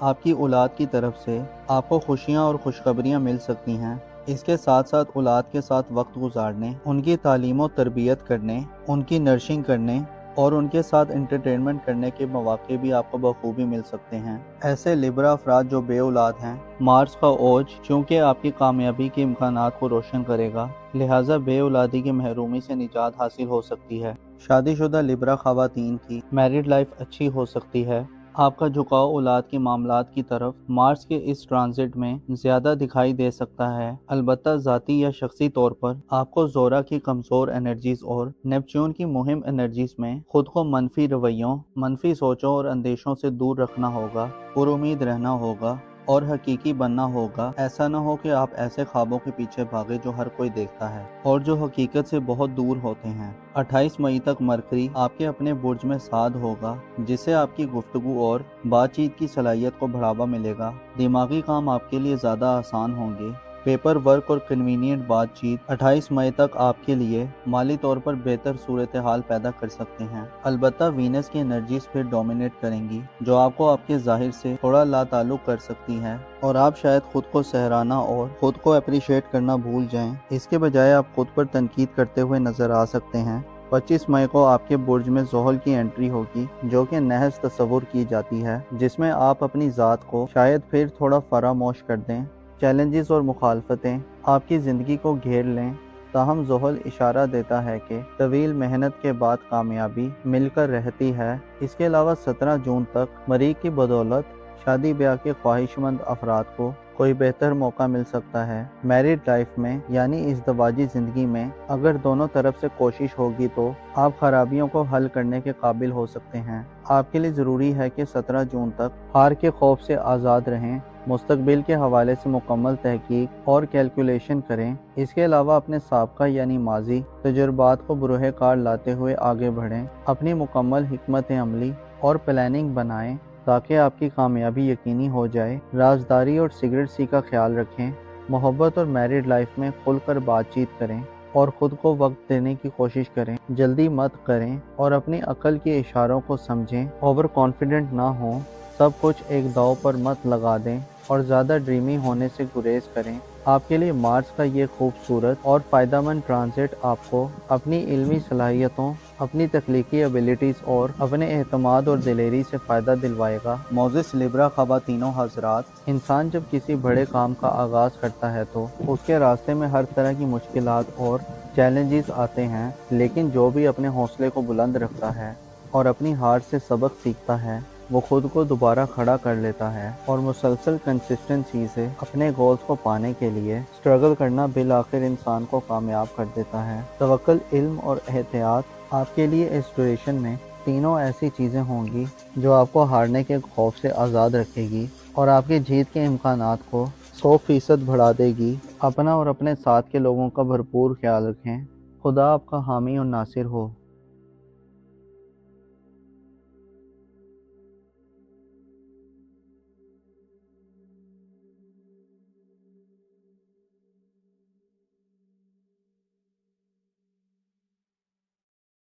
آپ کی اولاد کی طرف سے آپ کو خوشیاں اور خوشخبریاں مل سکتی ہیں۔ اس کے ساتھ ساتھ اولاد کے ساتھ وقت گزارنے، ان کی تعلیم و تربیت کرنے، ان کی نرشنگ کرنے اور ان کے ساتھ انٹرٹینمنٹ کرنے کے مواقع بھی آپ کو بخوبی مل سکتے ہیں۔ ایسے لیبرا افراد جو بے اولاد ہیں، مارس کا اوج چونکہ آپ کی کامیابی کے امکانات کو روشن کرے گا، لہٰذا بے اولادی کی محرومی سے نجات حاصل ہو سکتی ہے۔ شادی شدہ لیبرا خواتین کی میرڈ لائف اچھی ہو سکتی ہے۔ آپ کا جھکاؤ اولاد کے معاملات کی طرف مارس کے اس ٹرانزٹ میں زیادہ دکھائی دے سکتا ہے، البتہ ذاتی یا شخصی طور پر آپ کو زورا کی کمزور انرجیز اور نیپچون کی مہم انرجیز میں خود کو منفی رویوں، منفی سوچوں اور اندیشوں سے دور رکھنا ہوگا، پر امید رہنا ہوگا اور حقیقی بننا ہوگا۔ ایسا نہ ہو کہ آپ ایسے خوابوں کے پیچھے بھاگے جو ہر کوئی دیکھتا ہے اور جو حقیقت سے بہت دور ہوتے ہیں۔ 28 مئی تک مرکری آپ کے اپنے برج میں سعد ہوگا، جس سے آپ کی گفتگو اور بات چیت کی صلاحیت کو بڑھاوا ملے گا۔ دماغی کام آپ کے لیے زیادہ آسان ہوں گے۔ پیپر ورک اور کنوینینٹ بات چیت 28 مئی تک آپ کے لیے مالی طور پر بہتر صورتحال پیدا کر سکتے ہیں، البتہ وینس کی انرجیز پھر ڈومینیٹ کریں گی، جو آپ کو آپ کے ظاہر سے تھوڑا لا تعلق کر سکتی ہیں اور آپ شاید خود کو سہرانا اور خود کو اپریشیٹ کرنا بھول جائیں۔ اس کے بجائے آپ خود پر تنقید کرتے ہوئے نظر آ سکتے ہیں۔ 25 مئی کو آپ کے برج میں زحل کی انٹری ہوگی، جو کہ نحس تصور کی جاتی ہے، جس میں آپ اپنی ذات کو شاید پھر تھوڑا فراموش کر دیں۔ چیلنجز اور مخالفتیں آپ کی زندگی کو گھیر لیں، تاہم زحل اشارہ دیتا ہے کہ طویل محنت کے بعد کامیابی مل کر رہتی ہے۔ اس کے علاوہ 17 جون تک مریخ کی بدولت شادی بیاہ کے خواہش مند افراد کو کوئی بہتر موقع مل سکتا ہے۔ میرڈ لائف میں یعنی ازدواجی زندگی میں اگر دونوں طرف سے کوشش ہوگی تو آپ خرابیوں کو حل کرنے کے قابل ہو سکتے ہیں۔ آپ کے لیے ضروری ہے کہ 17 جون تک ہار کے خوف سے آزاد رہیں، مستقبل کے حوالے سے مکمل تحقیق اور کیلکولیشن کریں۔ اس کے علاوہ اپنے سابقہ یعنی ماضی تجربات کو بروئے کار لاتے ہوئے آگے بڑھیں، اپنی مکمل حکمت عملی اور پلاننگ بنائیں تاکہ آپ کی کامیابی یقینی ہو جائے۔ رازداری اور سیکریٹسی کا خیال رکھیں، محبت اور میرڈ لائف میں کھل کر بات چیت کریں اور خود کو وقت دینے کی کوشش کریں، جلدی مت کریں اور اپنی عقل کے اشاروں کو سمجھیں، اوور کانفیڈنٹ نہ ہوں، سب کچھ ایک داؤ پر مت لگا دیں اور زیادہ ڈریمی ہونے سے گریز کریں۔ آپ کے لیے مارس کا یہ خوبصورت اور فائدہ مند ٹرانزٹ آپ کو اپنی علمی صلاحیتوں، اپنی تخلیقی ایبیلٹیز اور اپنے اعتماد اور دلیری سے فائدہ دلوائے گا۔ معزز لیبرا خواتینوں حضرات، انسان جب کسی بڑے کام کا آغاز کرتا ہے تو اس کے راستے میں ہر طرح کی مشکلات اور چیلنجز آتے ہیں، لیکن جو بھی اپنے حوصلے کو بلند رکھتا ہے اور اپنی ہار سے سبق سیکھتا ہے، وہ خود کو دوبارہ کھڑا کر لیتا ہے اور مسلسل کنسسٹنسی سے اپنے گولز کو پانے کے لیے اسٹرگل کرنا بالآخر انسان کو کامیاب کر دیتا ہے۔ توکل، علم اور احتیاط آپ کے لیے اس ڈیوریشن میں تینوں ایسی چیزیں ہوں گی جو آپ کو ہارنے کے خوف سے آزاد رکھے گی اور آپ کی جیت کے امکانات کو 100% بڑھا دے گی۔ اپنا اور اپنے ساتھ کے لوگوں کا بھرپور خیال رکھیں۔ خدا آپ کا حامی اور ناصر ہو۔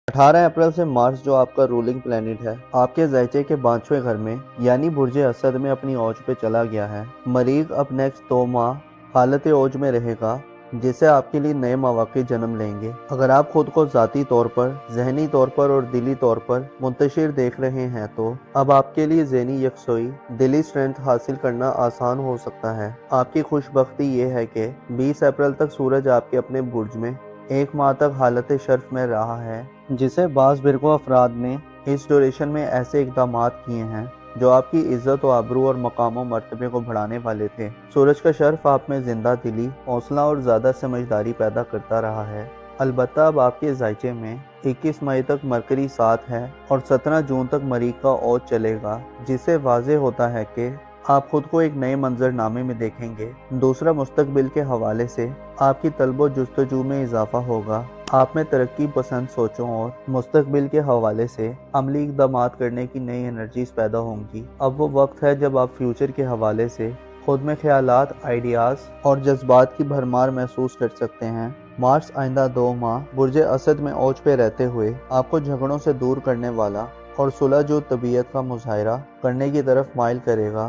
18 اپریل سے مارس جو آپ کا رولنگ پلینٹ ہے، آپ کے ذیچے کے 5ویں گھر میں یعنی برج اسد میں اپنی اوج پہ چلا گیا ہے۔ مریخ اب نیکسٹ 2 ماہ حالت اوج میں رہے گا، جس سے آپ کے لیے نئے مواقع جنم لیں گے۔ اگر آپ خود کو ذاتی طور پر، ذہنی طور پر اور دلی طور پر منتشر دیکھ رہے ہیں تو اب آپ کے لیے ذہنی یکسوئی، دلی اسٹرینتھ حاصل کرنا آسان ہو سکتا ہے۔ آپ کی خوش بختی یہ ہے کہ 20 اپریل تک سورج آپ کے اپنے برج میں 1 ماہ تک حالت شرف میں رہا ہے، جسے بعض برقو افراد نے اس ڈیوریشن میں ایسے اقدامات کیے ہیں جو آپ کی عزت و آبرو اور مقام و مرتبے کو بڑھانے والے تھے۔ سورج کا شرف آپ میں زندہ دلی، حوصلہ اور زیادہ سمجھداری پیدا کرتا رہا ہے۔ البتہ اب آپ کے ذیچے میں 21 مئی تک مرکری ساتھ ہے اور 17 جون تک مریخ کا اوج چلے گا، جس سے واضح ہوتا ہے کہ آپ خود کو ایک نئے منظر نامے میں دیکھیں گے۔ دوسرا، مستقبل کے حوالے سے آپ کی طلب و جستجو میں اضافہ ہوگا۔ آپ میں ترقی پسند سوچوں اور مستقبل کے حوالے سے عملی اقدامات کرنے کی نئی انرجیز پیدا ہوں گی۔ اب وہ وقت ہے جب آپ فیوچر کے حوالے سے خود میں خیالات، آئیڈیاز اور جذبات کی بھرمار محسوس کر سکتے ہیں۔ مارس آئندہ 2 ماہ برج اسد میں اوج پہ رہتے ہوئے آپ کو جھگڑوں سے دور کرنے والا اور صلح جو طبیعت کا مظاہرہ کرنے کی طرف مائل کرے گا۔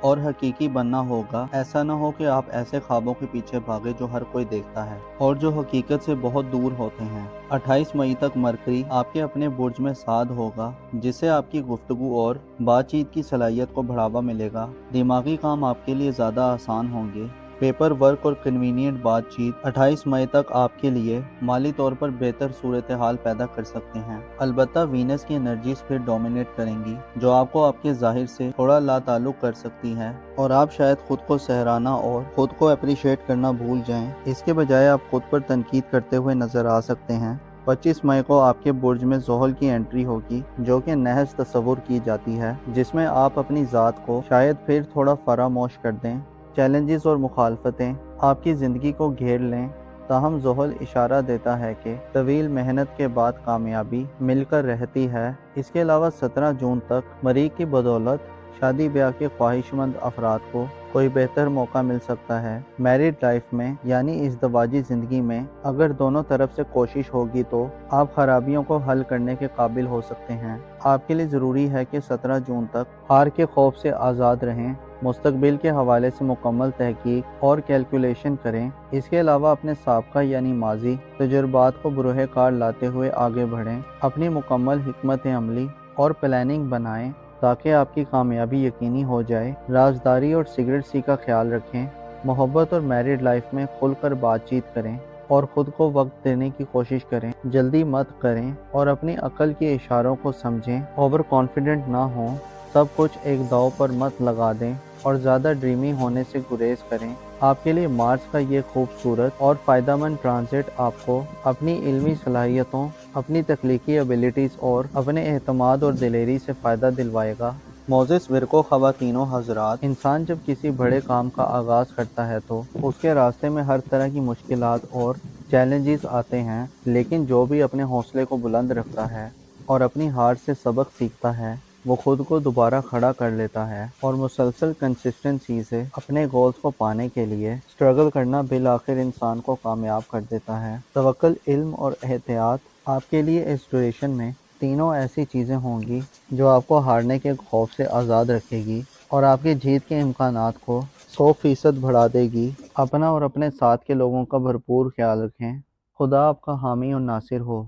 اور حقیقی بننا ہوگا۔ ایسا نہ ہو کہ آپ ایسے خوابوں کے پیچھے بھاگے جو ہر کوئی دیکھتا ہے اور جو حقیقت سے بہت دور ہوتے ہیں۔ 28 مئی تک مرکری آپ کے اپنے برج میں ساتھ ہوگا، جس سے آپ کی گفتگو اور بات چیت کی صلاحیت کو بڑھاوا ملے گا۔ دماغی کام آپ کے لیے زیادہ آسان ہوں گے۔ پیپر ورک اور کنوینئنٹ بات چیت 28 مئی تک آپ کے لیے مالی طور پر بہتر صورتحال پیدا کر سکتے ہیں۔ البتہ وینس کی انرجیز پھر ڈومینیٹ کریں گی، جو آپ کو آپ کے ظاہر سے تھوڑا لا تعلق کر سکتی ہے، اور آپ شاید خود کو سہرانا اور خود کو اپریشیٹ کرنا بھول جائیں۔ اس کے بجائے آپ خود پر تنقید کرتے ہوئے نظر آ سکتے ہیں۔ 25 مئی کو آپ کے برج میں زحل کی انٹری ہوگی، جو کہ نحس تصور کی جاتی ہے، جس میں آپ اپنی ذات کو شاید پھر تھوڑا فراموش کر دیں۔ چیلنجز اور مخالفتیں آپ کی زندگی کو گھیر لیں، تاہم زحل اشارہ دیتا ہے کہ طویل محنت کے بعد کامیابی مل کر رہتی ہے۔ اس کے علاوہ 17 جون تک مریخ کی بدولت شادی بیاہ کے خواہش مند افراد کو کوئی بہتر موقع مل سکتا ہے۔ میرڈ لائف میں یعنی ازدواجی زندگی میں اگر دونوں طرف سے کوشش ہوگی تو آپ خرابیوں کو حل کرنے کے قابل ہو سکتے ہیں۔ آپ کے لیے ضروری ہے کہ 17 جون تک ہار کے خوف سے آزاد رہیں، مستقبل کے حوالے سے مکمل تحقیق اور کیلکولیشن کریں۔ اس کے علاوہ اپنے سابقہ یعنی ماضی تجربات کو بروئے کار لاتے ہوئے آگے بڑھیں، اپنی مکمل حکمت عملی اور پلاننگ بنائیں تاکہ آپ کی کامیابی یقینی ہو جائے۔ رازداری اور سیکریٹسی کا خیال رکھیں۔ محبت اور میرڈ لائف میں کھل کر بات چیت کریں اور خود کو وقت دینے کی کوشش کریں۔ جلدی مت کریں اور اپنی عقل کے اشاروں کو سمجھیں۔ اوور کانفیڈنٹ نہ ہوں، سب کچھ ایک داؤ پر مت لگا دیں اور زیادہ ڈریمی ہونے سے گریز کریں۔ آپ کے لیے مارس کا یہ خوبصورت اور فائدہ مند ٹرانزٹ آپ کو اپنی علمی صلاحیتوں، اپنی تخلیقی ایبیلٹیز اور اپنے اعتماد اور دلیری سے فائدہ دلوائے گا۔ معزز ورگو خواتین و حضرات، انسان جب کسی بڑے کام کا آغاز کرتا ہے تو اس کے راستے میں ہر طرح کی مشکلات اور چیلنجز آتے ہیں، لیکن جو بھی اپنے حوصلے کو بلند رکھتا ہے اور اپنی ہار سے سبق سیکھتا ہے، وہ خود کو دوبارہ کھڑا کر لیتا ہے اور مسلسل کنسسٹنسی سے اپنے گولز کو پانے کے لیے سٹرگل کرنا بالآخر انسان کو کامیاب کر دیتا ہے۔ توکل، علم اور احتیاط آپ کے لیے اس ڈیوریشن میں تینوں ایسی چیزیں ہوں گی جو آپ کو ہارنے کے خوف سے آزاد رکھے گی اور آپ کی جیت کے امکانات کو 100% بڑھا دے گی۔ اپنا اور اپنے ساتھ کے لوگوں کا بھرپور خیال رکھیں۔ خدا آپ کا حامی اور ناصر ہو۔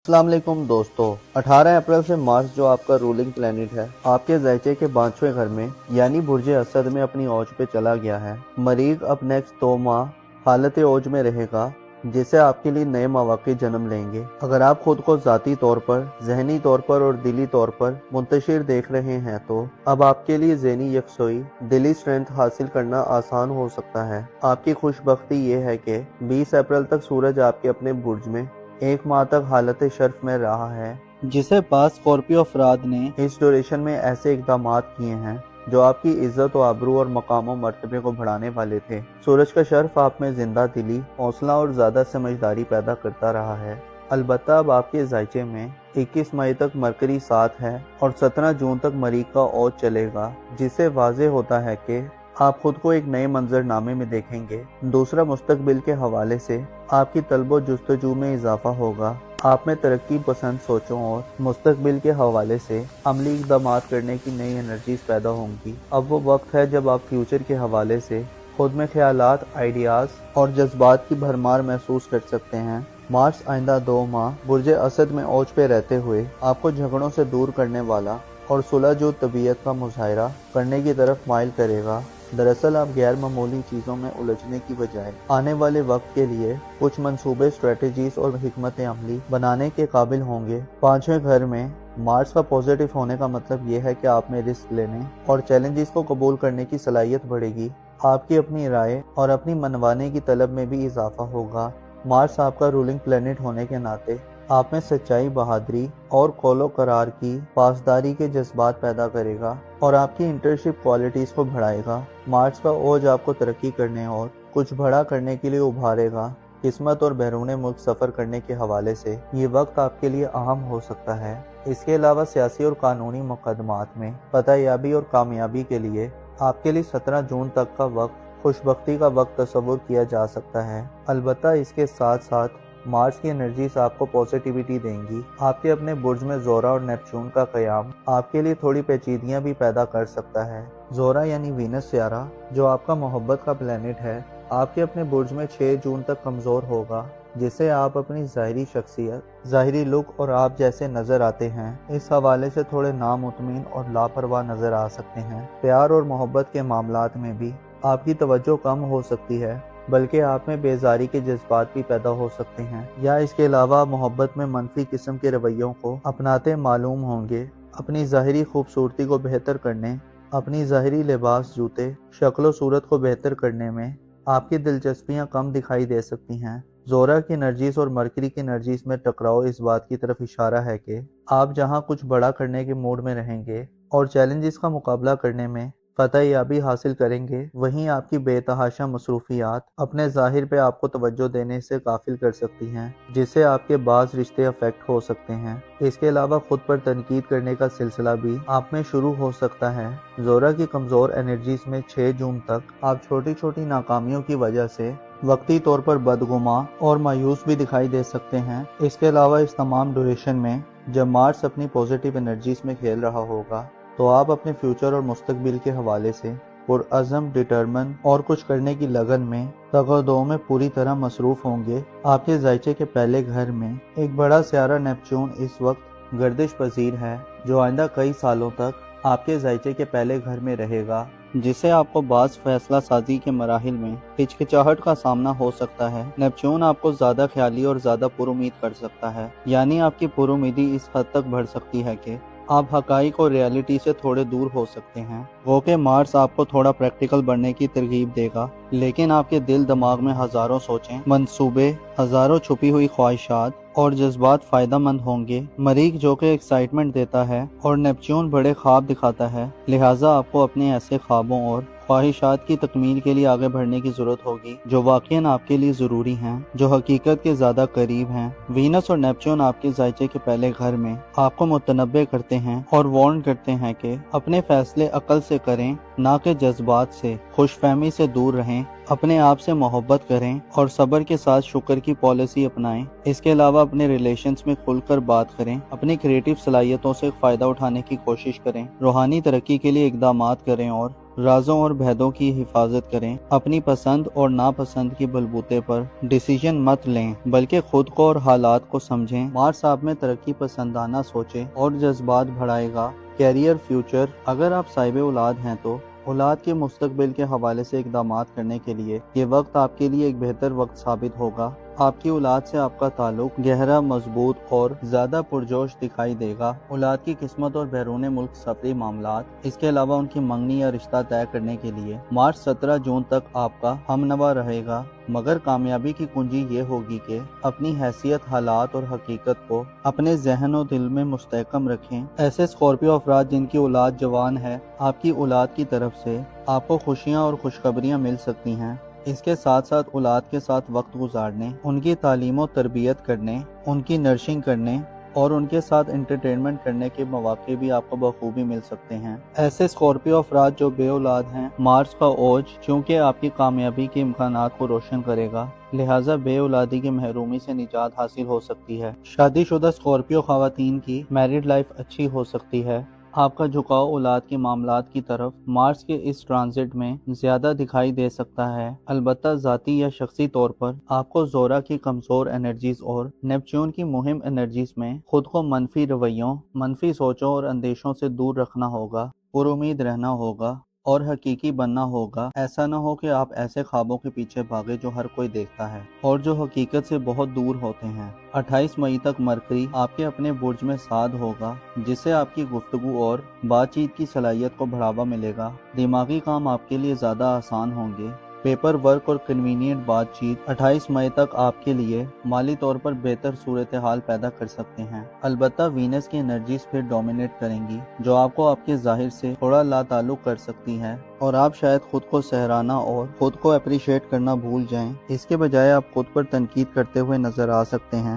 السلام علیکم دوستو، 18 اپریل سے مارس جو آپ کا رولنگ پلینٹ ہے، آپ کے ذائچے کے 5ویں گھر میں یعنی برج اسد میں اپنی اوج پہ چلا گیا ہے۔ مریخ اب نیکسٹ 2 ماہ حالت اوج میں رہے گا، جس سے آپ کے لیے نئے مواقع جنم لیں گے۔ اگر آپ خود کو ذاتی طور پر، ذہنی طور پر اور دلی طور پر منتشر دیکھ رہے ہیں تو اب آپ کے لیے ذہنی یکسوئی، دلی اسٹرینتھ حاصل کرنا آسان ہو سکتا ہے۔ آپ کی خوش بختی یہ ہے کہ 20 اپریل تک سورج آپ کے اپنے برج میں 1 ماہ تک حالت شرف میں رہا ہے، جسے بعض اسکارپیو افراد نے اس ڈیوریشن میں ایسے اقدامات کیے ہیں جو آپ کی عزت و آبرو اور مقام و مرتبے کو بڑھانے والے تھے۔ سورج کا شرف آپ میں زندہ دلی، حوصلہ اور زیادہ سمجھداری پیدا کرتا رہا ہے۔ البتہ اب آپ کے ذائچے میں 21 مئی تک مرکری ساتھ ہے اور 17 جون تک مریخ کا اوج چلے گا، جس سے واضح ہوتا ہے کہ آپ خود کو ایک نئے منظر نامے میں دیکھیں گے۔ دوسرا، مستقبل کے حوالے سے آپ کی طلب و جستجو میں اضافہ ہوگا۔ آپ میں ترقی پسند سوچوں اور مستقبل کے حوالے سے عملی اقدامات کرنے کی نئی انرجیز پیدا ہوں گی۔ اب وہ وقت ہے جب آپ فیوچر کے حوالے سے خود میں خیالات، آئیڈیاز اور جذبات کی بھرمار محسوس کر سکتے ہیں۔ مارس آئندہ 2 ماہ برج اسد میں اوج پہ رہتے ہوئے آپ کو جھگڑوں سے دور کرنے والا اور صلح جو طبیعت کا مظاہرہ کرنے کی طرف مائل کرے گا۔ دراصل آپ غیر معمولی چیزوں میں الجھنے کی بجائے آنے والے وقت کے لیے کچھ منصوبے، اسٹریٹجیز اور حکمت عملی بنانے کے قابل ہوں گے۔ 5ویں گھر میں مارس کا پازیٹیو ہونے کا مطلب یہ ہے کہ آپ میں رسک لینے اور چیلنجز کو قبول کرنے کی صلاحیت بڑھے گی۔ آپ کی اپنی رائے اور اپنی منوانے کی طلب میں بھی اضافہ ہوگا۔ مارس آپ کا رولنگ پلینٹ ہونے کے ناطے آپ میں سچائی، بہادری اور قول و قرار کی پاسداری کے جذبات پیدا کرے گا اور آپ کی انٹرشپ کوالٹیز کو بڑھائے گا۔ مارس کا اوج آپ کو ترقی کرنے اور کچھ بڑا کرنے کے لیے ابھارے گا۔ قسمت اور بیرون ملک سفر کرنے کے حوالے سے یہ وقت آپ کے لیے اہم ہو سکتا ہے۔ اس کے علاوہ سیاسی اور قانونی مقدمات میں فتح یابی اور کامیابی کے لیے آپ کے لیے 17 جون تک کا وقت خوشبختی کا وقت تصور کیا جا سکتا ہے۔ البتہ اس کے ساتھ ساتھ مارس کی انرجیز آپ کو پوزیٹیوٹی دیں گی۔ آپ کے اپنے برج میں زورا اور نیپچون کا قیام آپ کے لیے تھوڑی پیچیدگیاں بھی پیدا کر سکتا ہے۔ زورا یعنی وینس سیارہ جو آپ کا محبت کا پلینٹ ہے، آپ کے اپنے برج میں 6 جون تک کمزور ہوگا، جس سے آپ اپنی ظاہری شخصیت، ظاہری لک اور آپ جیسے نظر آتے ہیں اس حوالے سے تھوڑے نامطمئن اور لاپرواہ نظر آ سکتے ہیں۔ پیار اور محبت کے معاملات میں بھی آپ کی توجہ کم ہو سکتی ہے، بلکہ آپ میں بیزاری کے جذبات بھی پیدا ہو سکتے ہیں، یا اس کے علاوہ محبت میں منفی قسم کے رویوں کو اپناتے معلوم ہوں گے۔ اپنی ظاہری خوبصورتی کو بہتر کرنے، اپنی ظاہری لباس، جوتے، شکل و صورت کو بہتر کرنے میں آپ کی دلچسپیاں کم دکھائی دے سکتی ہیں۔ زورا کی انرجیز اور مرکری کی انرجیز میں ٹکراؤ اس بات کی طرف اشارہ ہے کہ آپ جہاں کچھ بڑا کرنے کے موڈ میں رہیں گے اور چیلنجز کا مقابلہ کرنے میں فتح یابی حاصل کریں گے، وہیں آپ کی بے تحاشا مصروفیات اپنے ظاہر پہ آپ کو توجہ دینے سے غافل کر سکتی ہیں، جس سے آپ کے بعض رشتے افیکٹ ہو سکتے ہیں۔ اس کے علاوہ خود پر تنقید کرنے کا سلسلہ بھی آپ میں شروع ہو سکتا ہے۔ زورا کی کمزور انرجیز میں 6 جون تک آپ چھوٹی چھوٹی ناکامیوں کی وجہ سے وقتی طور پر بدگماں اور مایوس بھی دکھائی دے سکتے ہیں۔ اس کے علاوہ اس تمام ڈیوریشن میں جب مارس اپنی پوزیٹیو انرجیز میں کھیل رہا ہوگا تو آپ اپنے فیوچر اور مستقبل کے حوالے سے پرعزم، ڈٹرمن اور کچھ کرنے کی لگن میں تگودو میں پوری طرح مصروف ہوں گے۔ آپ کے ذائچے کے پہلے گھر میں ایک بڑا سیارہ نیپچون اس وقت گردش پذیر ہے، جو آئندہ کئی سالوں تک آپ کے ذائچے کے پہلے گھر میں رہے گا، جس سے آپ کو بعض فیصلہ سازی کے مراحل میں ہچکچاہٹ کا سامنا ہو سکتا ہے۔ نیپچون آپ کو زیادہ خیالی اور زیادہ پر امید کر سکتا ہے، یعنی آپ کی پر امیدی اس حد تک بڑھ سکتی ہے کہ آپ حقائق اور ریالٹی سے تھوڑے دور ہو سکتے ہیں۔ وہ کہ مارس آپ کو تھوڑا پریکٹیکل بننے کی ترغیب دے گا، لیکن آپ کے دل دماغ میں ہزاروں سوچیں، منصوبے، ہزاروں چھپی ہوئی خواہشات اور جذبات فائدہ مند ہوں گے۔ مریخ جو کہ ایکسائٹمنٹ دیتا ہے اور نیپچون بڑے خواب دکھاتا ہے، لہٰذا آپ کو اپنے ایسے خوابوں اور خواہشات کی تکمیل کے لیے آگے بڑھنے کی ضرورت ہوگی جو واقعاً آپ کے لیے ضروری ہیں، جو حقیقت کے زیادہ قریب ہیں۔ وینس اور نیپچون آپ کے ذائچے کے پہلے گھر میں آپ کو متنبع کرتے ہیں اور وارن کرتے ہیں کہ اپنے فیصلے عقل سے کریں، نہ کہ جذبات سے۔ خوش فہمی سے دور رہیں، اپنے آپ سے محبت کریں اور صبر کے ساتھ شکر کی پالیسی اپنائیں۔ اس کے علاوہ اپنے ریلیشنز میں کھل کر بات کریں، اپنی کریٹیو صلاحیتوں سے فائدہ اٹھانے کی کوشش کریں، روحانی ترقی کے لیے اقدامات کریں اور رازوں اور بھیدوں کی حفاظت کریں۔ اپنی پسند اور ناپسند کی بلبوتے پر ڈیسیژن مت لیں، بلکہ خود کو اور حالات کو سمجھیں۔ مارس آپ میں ترقی پسندانہ سوچیں اور جذبات بڑھائے گا۔ کیریئر، فیوچر، اگر آپ صاحب اولاد ہیں تو اولاد کے مستقبل کے حوالے سے اقدامات کرنے کے لیے یہ وقت آپ کے لیے ایک بہتر وقت ثابت ہوگا۔ آپ کی اولاد سے آپ کا تعلق گہرا، مضبوط اور زیادہ پرجوش دکھائی دے گا۔ اولاد کی قسمت اور بیرون ملک سفری معاملات، اس کے علاوہ ان کی منگنی یا رشتہ طے کرنے کے لیے مارچ 17 جون تک آپ کا ہمنوا رہے گا، مگر کامیابی کی کنجی یہ ہوگی کہ اپنی حیثیت، حالات اور حقیقت کو اپنے ذہن و دل میں مستحکم رکھیں۔ ایسے اسکارپیو افراد جن کی اولاد جوان ہے، آپ کی اولاد کی طرف سے آپ کو خوشیاں اور خوشخبریاں مل سکتی ہیں۔ اس کے ساتھ ساتھ اولاد کے ساتھ وقت گزارنے، ان کی تعلیم و تربیت کرنے، ان کی نرشنگ کرنے اور ان کے ساتھ انٹرٹینمنٹ کرنے کے مواقع بھی آپ کو بخوبی مل سکتے ہیں۔ ایسے اسکارپیو افراد جو بے اولاد ہیں، مارس کا اوج چونکہ آپ کی کامیابی کے امکانات کو روشن کرے گا، لہٰذا بے اولادی کی محرومی سے نجات حاصل ہو سکتی ہے۔ شادی شدہ اسکارپیو خواتین کی میرڈ لائف اچھی ہو سکتی ہے۔ آپ کا جھکاؤ اولاد کے معاملات کی طرف مارس کے اس ٹرانزٹ میں زیادہ دکھائی دے سکتا ہے، البتہ ذاتی یا شخصی طور پر آپ کو زورا کی کمزور انرجیز اور نیپچون کی مہم انرجیز میں خود کو منفی رویوں، منفی سوچوں اور اندیشوں سے دور رکھنا ہوگا، پر امید رہنا ہوگا اور حقیقی بننا ہوگا۔ ایسا نہ ہو کہ آپ ایسے خوابوں کے پیچھے بھاگے جو ہر کوئی دیکھتا ہے اور جو حقیقت سے بہت دور ہوتے ہیں۔ 28 مئی تک مرکری آپ کے اپنے برج میں سعد ہوگا، جس سے آپ کی گفتگو اور بات چیت کی صلاحیت کو بڑھاوا ملے گا۔ دماغی کام آپ کے لیے زیادہ آسان ہوں گے۔ پیپر ورک اور کنوینئنٹ بات چیت 28 مئی تک آپ کے لیے مالی طور پر بہتر صورتحال پیدا کر سکتے ہیں، البتہ وینس کی انرجیز پھر ڈومینیٹ کریں گی، جو آپ کو آپ کے ظاہر سے تھوڑا لا تعلق کر سکتی ہے اور آپ شاید خود کو سہرانا اور خود کو اپریشیٹ کرنا بھول جائیں۔ اس کے بجائے آپ خود پر تنقید کرتے ہوئے نظر آ سکتے ہیں۔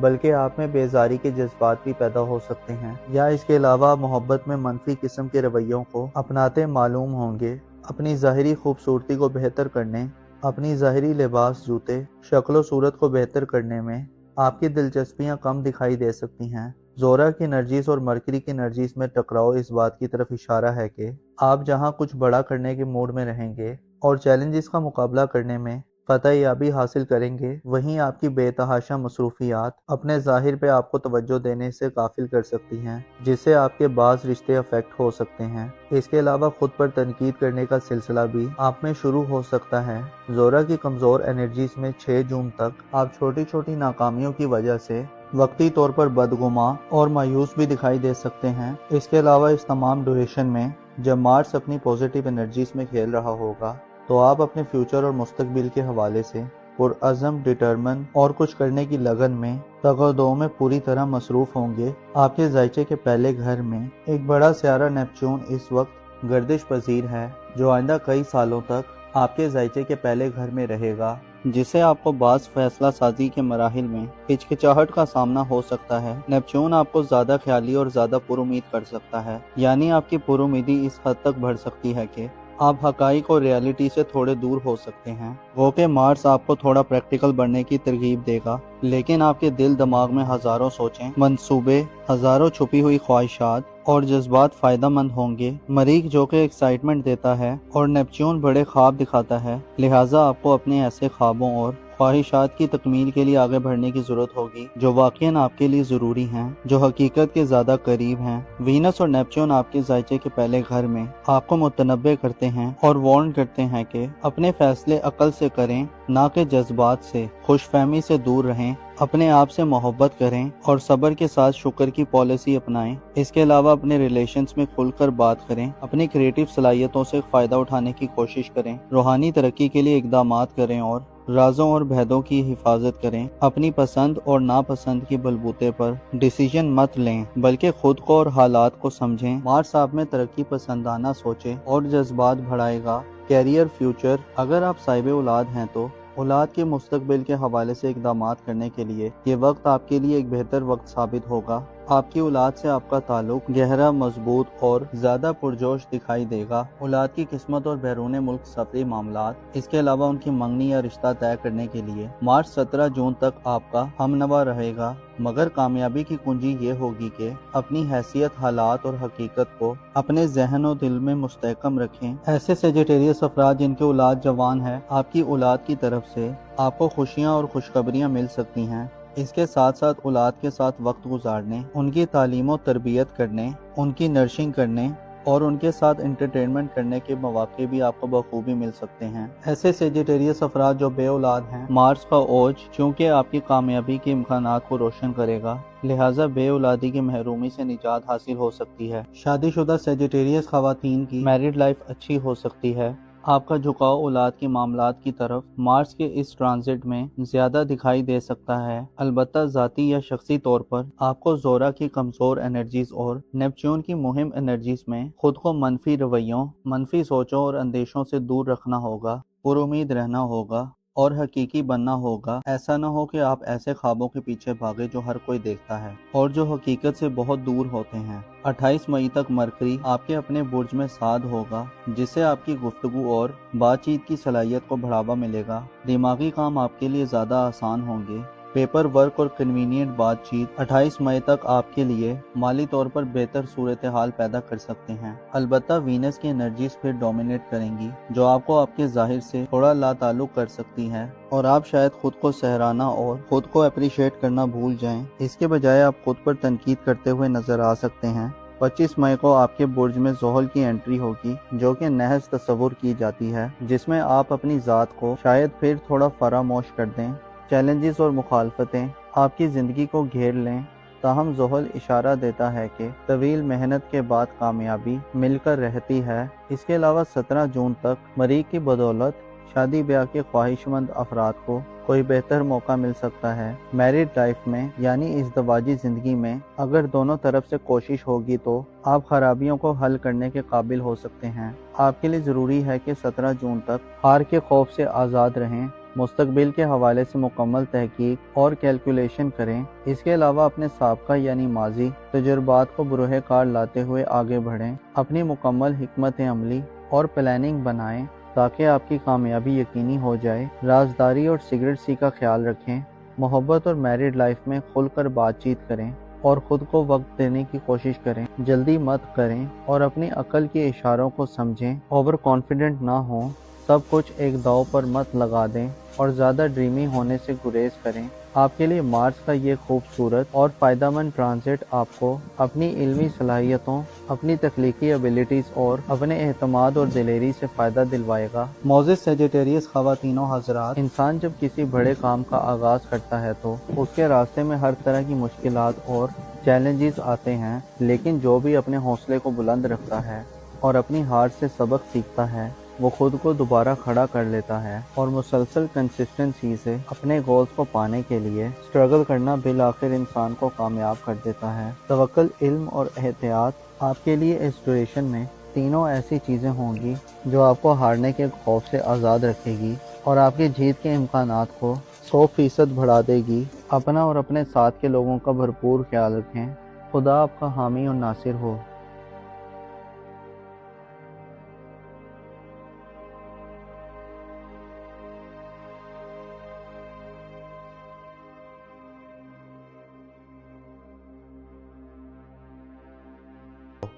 بلکہ آپ میں بیزاری کے جذبات بھی پیدا ہو سکتے ہیں، یا اس کے علاوہ آپ محبت میں منفی قسم کے رویوں کو اپناتے معلوم ہوں گے۔ اپنی ظاہری خوبصورتی کو بہتر کرنے، اپنی ظاہری لباس، جوتے، شکل و صورت کو بہتر کرنے میں آپ کی دلچسپیاں کم دکھائی دے سکتی ہیں۔ زورا کی انرجیز اور مرکری کی انرجیز میں ٹکراؤ اس بات کی طرف اشارہ ہے کہ آپ جہاں کچھ بڑا کرنے کے موڈ میں رہیں گے اور چیلنجز کا مقابلہ کرنے میں فتح یابی حاصل کریں گے، وہیں آپ کی بے تحاشا مصروفیات اپنے ظاہر پہ آپ کو توجہ دینے سے غافل کر سکتی ہیں، جس سے آپ کے بعض رشتے افیکٹ ہو سکتے ہیں۔ اس کے علاوہ خود پر تنقید کرنے کا سلسلہ بھی آپ میں شروع ہو سکتا ہے۔ زورا کی کمزور انرجیز میں 6 جون تک آپ چھوٹی چھوٹی ناکامیوں کی وجہ سے وقتی طور پر بدگماں اور مایوس بھی دکھائی دے سکتے ہیں۔ اس کے علاوہ اس تمام ڈوریشن میں جب مارس اپنی پوزیٹیو انرجیز میں کھیل رہا ہوگا تو آپ اپنے فیوچر اور مستقبل کے حوالے سے پرعزم، ڈٹرمن اور کچھ کرنے کی لگن میں تگودو میں پوری طرح مصروف ہوں گے۔ آپ کے ذائچے کے پہلے گھر میں ایک بڑا سیارہ نیپچون اس وقت گردش پذیر ہے، جو آئندہ کئی سالوں تک آپ کے ذائچے کے پہلے گھر میں رہے گا، جس سے آپ کو بعض فیصلہ سازی کے مراحل میں ہچکچاہٹ کا سامنا ہو سکتا ہے۔ نیپچون آپ کو زیادہ خیالی اور زیادہ پر امید کر سکتا ہے، یعنی آپ کی پر امیدی اس حد تک بڑھ سکتی ہے کہ آپ حقائق اور ریالٹی سے تھوڑے دور ہو سکتے ہیں۔ وہ کہ مارس آپ کو تھوڑا پریکٹیکل بننے کی ترغیب دے گا، لیکن آپ کے دل دماغ میں ہزاروں سوچیں، منصوبے، ہزاروں چھپی ہوئی خواہشات اور جذبات فائدہ مند ہوں گے۔ مریخ جو کہ ایکسائٹمنٹ دیتا ہے اور نیپچون بڑے خواب دکھاتا ہے، لہٰذا آپ کو اپنے ایسے خوابوں اور خواہشات کی تکمیل کے لیے آگے بڑھنے کی ضرورت ہوگی جو واقعاً آپ کے لیے ضروری ہیں، جو حقیقت کے زیادہ قریب ہیں۔ وینس اور نیپچون آپ کے ذائچے کے پہلے گھر میں آپ کو متنبع کرتے ہیں اور وارن کرتے ہیں کہ اپنے فیصلے عقل سے کریں، نہ کہ جذبات سے۔ خوش فہمی سے دور رہیں، اپنے آپ سے محبت کریں اور صبر کے ساتھ شکر کی پالیسی اپنائیں۔ اس کے علاوہ اپنے ریلیشنز میں کھل کر بات کریں، اپنی کریٹیو صلاحیتوں سے فائدہ اٹھانے کی کوشش کریں، روحانی ترقی کے لیے اقدامات کریں اور رازوں اور بھیدوں کی حفاظت کریں۔ اپنی پسند اور ناپسند کی بلبوتے پر ڈیسیژن مت لیں، بلکہ خود کو اور حالات کو سمجھیں۔ مارس آپ میں ترقی پسندانہ سوچیں اور جذبات بڑھائے گا۔ کیریئر، فیوچر، اگر آپ صاحب اولاد ہیں تو اولاد کے مستقبل کے حوالے سے اقدامات کرنے کے لیے یہ وقت آپ کے لیے ایک بہتر وقت ثابت ہوگا۔ آپ کی اولاد سے آپ کا تعلق گہرا، مضبوط اور زیادہ پرجوش دکھائی دے گا۔ اولاد کی قسمت اور بیرون ملک سفری معاملات، اس کے علاوہ ان کی منگنی یا رشتہ طے کرنے کے لیے مارچ 17 جون تک آپ کا ہمنوا رہے گا، مگر کامیابی کی کنجی یہ ہوگی کہ اپنی حیثیت، حالات اور حقیقت کو اپنے ذہن و دل میں مستحکم رکھیں۔ ایسے سیجیٹیریس افراد جن کے اولاد جوان ہے، آپ کی اولاد کی طرف سے آپ کو خوشیاں اور خوشخبریاں مل سکتی ہیں۔ اس کے ساتھ ساتھ اولاد کے ساتھ وقت گزارنے، ان کی تعلیم و تربیت کرنے، ان کی نرشنگ کرنے اور ان کے ساتھ انٹرٹینمنٹ کرنے کے مواقع بھی آپ کو بخوبی مل سکتے ہیں۔ ایسے سیجیٹیریس افراد جو بے اولاد ہیں، مارس کا اوج چونکہ آپ کی کامیابی کے امکانات کو روشن کرے گا، لہٰذا بے اولادی کی محرومی سے نجات حاصل ہو سکتی ہے۔ شادی شدہ سیجیٹیریس خواتین کی میرڈ لائف اچھی ہو سکتی ہے۔ آپ کا جھکاؤ اولاد کے معاملات کی طرف مارس کے اس ٹرانزٹ میں زیادہ دکھائی دے سکتا ہے، البتہ ذاتی یا شخصی طور پر آپ کو زورا کی کمزور انرجیز اور نیپچون کی مہم انرجیز میں خود کو منفی رویوں، منفی سوچوں اور اندیشوں سے دور رکھنا ہوگا، پر امید رہنا ہوگا اور حقیقی بننا ہوگا۔ ایسا نہ ہو کہ آپ ایسے خوابوں کے پیچھے بھاگے جو ہر کوئی دیکھتا ہے اور جو حقیقت سے بہت دور ہوتے ہیں۔ 28 مئی تک مرکری آپ کے اپنے برج میں سعد ہوگا، جس سے آپ کی گفتگو اور بات چیت کی صلاحیت کو بڑھاوا ملے گا۔ دماغی کام آپ کے لیے زیادہ آسان ہوں گے۔ پیپر ورک اور کنوینینٹ بات چیت 28 مئی تک آپ کے لیے مالی طور پر بہتر صورتحال پیدا کر سکتے ہیں، البتہ وینس کی انرجیز پھر ڈومینیٹ کریں گی، جو آپ کو آپ کے ظاہر سے تھوڑا لا تعلق کر سکتی ہے اور آپ شاید خود کو سہرانا اور خود کو اپریشیٹ کرنا بھول جائیں۔ اس کے بجائے آپ خود پر تنقید کرتے ہوئے نظر آ سکتے ہیں۔ 25 مئی کو آپ کے برج میں زحل کی انٹری ہوگی، جو کہ نحس تصور کی جاتی ہے، جس میں آپ اپنی ذات کو شاید پھر تھوڑا فراموش کر دیں۔ چیلنجز اور مخالفتیں آپ کی زندگی کو گھیر لیں، تاہم زحل اشارہ دیتا ہے کہ طویل محنت کے بعد کامیابی مل کر رہتی ہے۔ اس کے علاوہ 17 جون تک مریخ کی بدولت شادی بیاہ کے خواہش مند افراد کو کوئی بہتر موقع مل سکتا ہے۔ میرڈ لائف میں یعنی ازدواجی زندگی میں اگر دونوں طرف سے کوشش ہوگی تو آپ خرابیوں کو حل کرنے کے قابل ہو سکتے ہیں۔ آپ کے لیے ضروری ہے کہ 17 جون تک ہار کے خوف سے آزاد رہیں، مستقبل کے حوالے سے مکمل تحقیق اور کیلکولیشن کریں۔ اس کے علاوہ اپنے سابقہ یعنی ماضی تجربات کو بروئے کار لاتے ہوئے آگے بڑھیں۔ اپنی مکمل حکمت عملی اور پلاننگ بنائیں تاکہ آپ کی کامیابی یقینی ہو جائے۔ رازداری اور سیکریٹسی کا خیال رکھیں۔ محبت اور میرڈ لائف میں کھل کر بات چیت کریں اور خود کو وقت دینے کی کوشش کریں۔ جلدی مت کریں اور اپنی عقل کے اشاروں کو سمجھیں۔ اوور کانفیڈنٹ نہ ہوں، سب کچھ ایک داؤ پر مت لگا دیں اور زیادہ ڈریمی ہونے سے گریز کریں۔ آپ کے لیے مارس کا یہ خوبصورت اور فائدہ مند ٹرانزٹ آپ کو اپنی علمی صلاحیتوں، اپنی تخلیقی ایبیلٹیز اور اپنے اعتماد اور دلیری سے فائدہ دلوائے گا۔ معزز سیجیٹیریس خواتین و حضرات، انسان جب کسی بڑے کام کا آغاز کرتا ہے تو اس کے راستے میں ہر طرح کی مشکلات اور چیلنجز آتے ہیں، لیکن جو بھی اپنے حوصلے کو بلند رکھتا ہے اور اپنی ہار سے سبق سیکھتا ہے وہ خود کو دوبارہ کھڑا کر لیتا ہے اور مسلسل کنسسٹنسی سے اپنے گولز کو پانے کے لیے سٹرگل کرنا بالآخر انسان کو کامیاب کر دیتا ہے۔ توکل، علم اور احتیاط آپ کے لیے اس ڈیوریشن میں تینوں ایسی چیزیں ہوں گی جو آپ کو ہارنے کے خوف سے آزاد رکھے گی اور آپ کی جیت کے امکانات کو 100% بڑھا دے گی۔ اپنا اور اپنے ساتھ کے لوگوں کا بھرپور خیال رکھیں۔ خدا آپ کا حامی اور ناصر ہو۔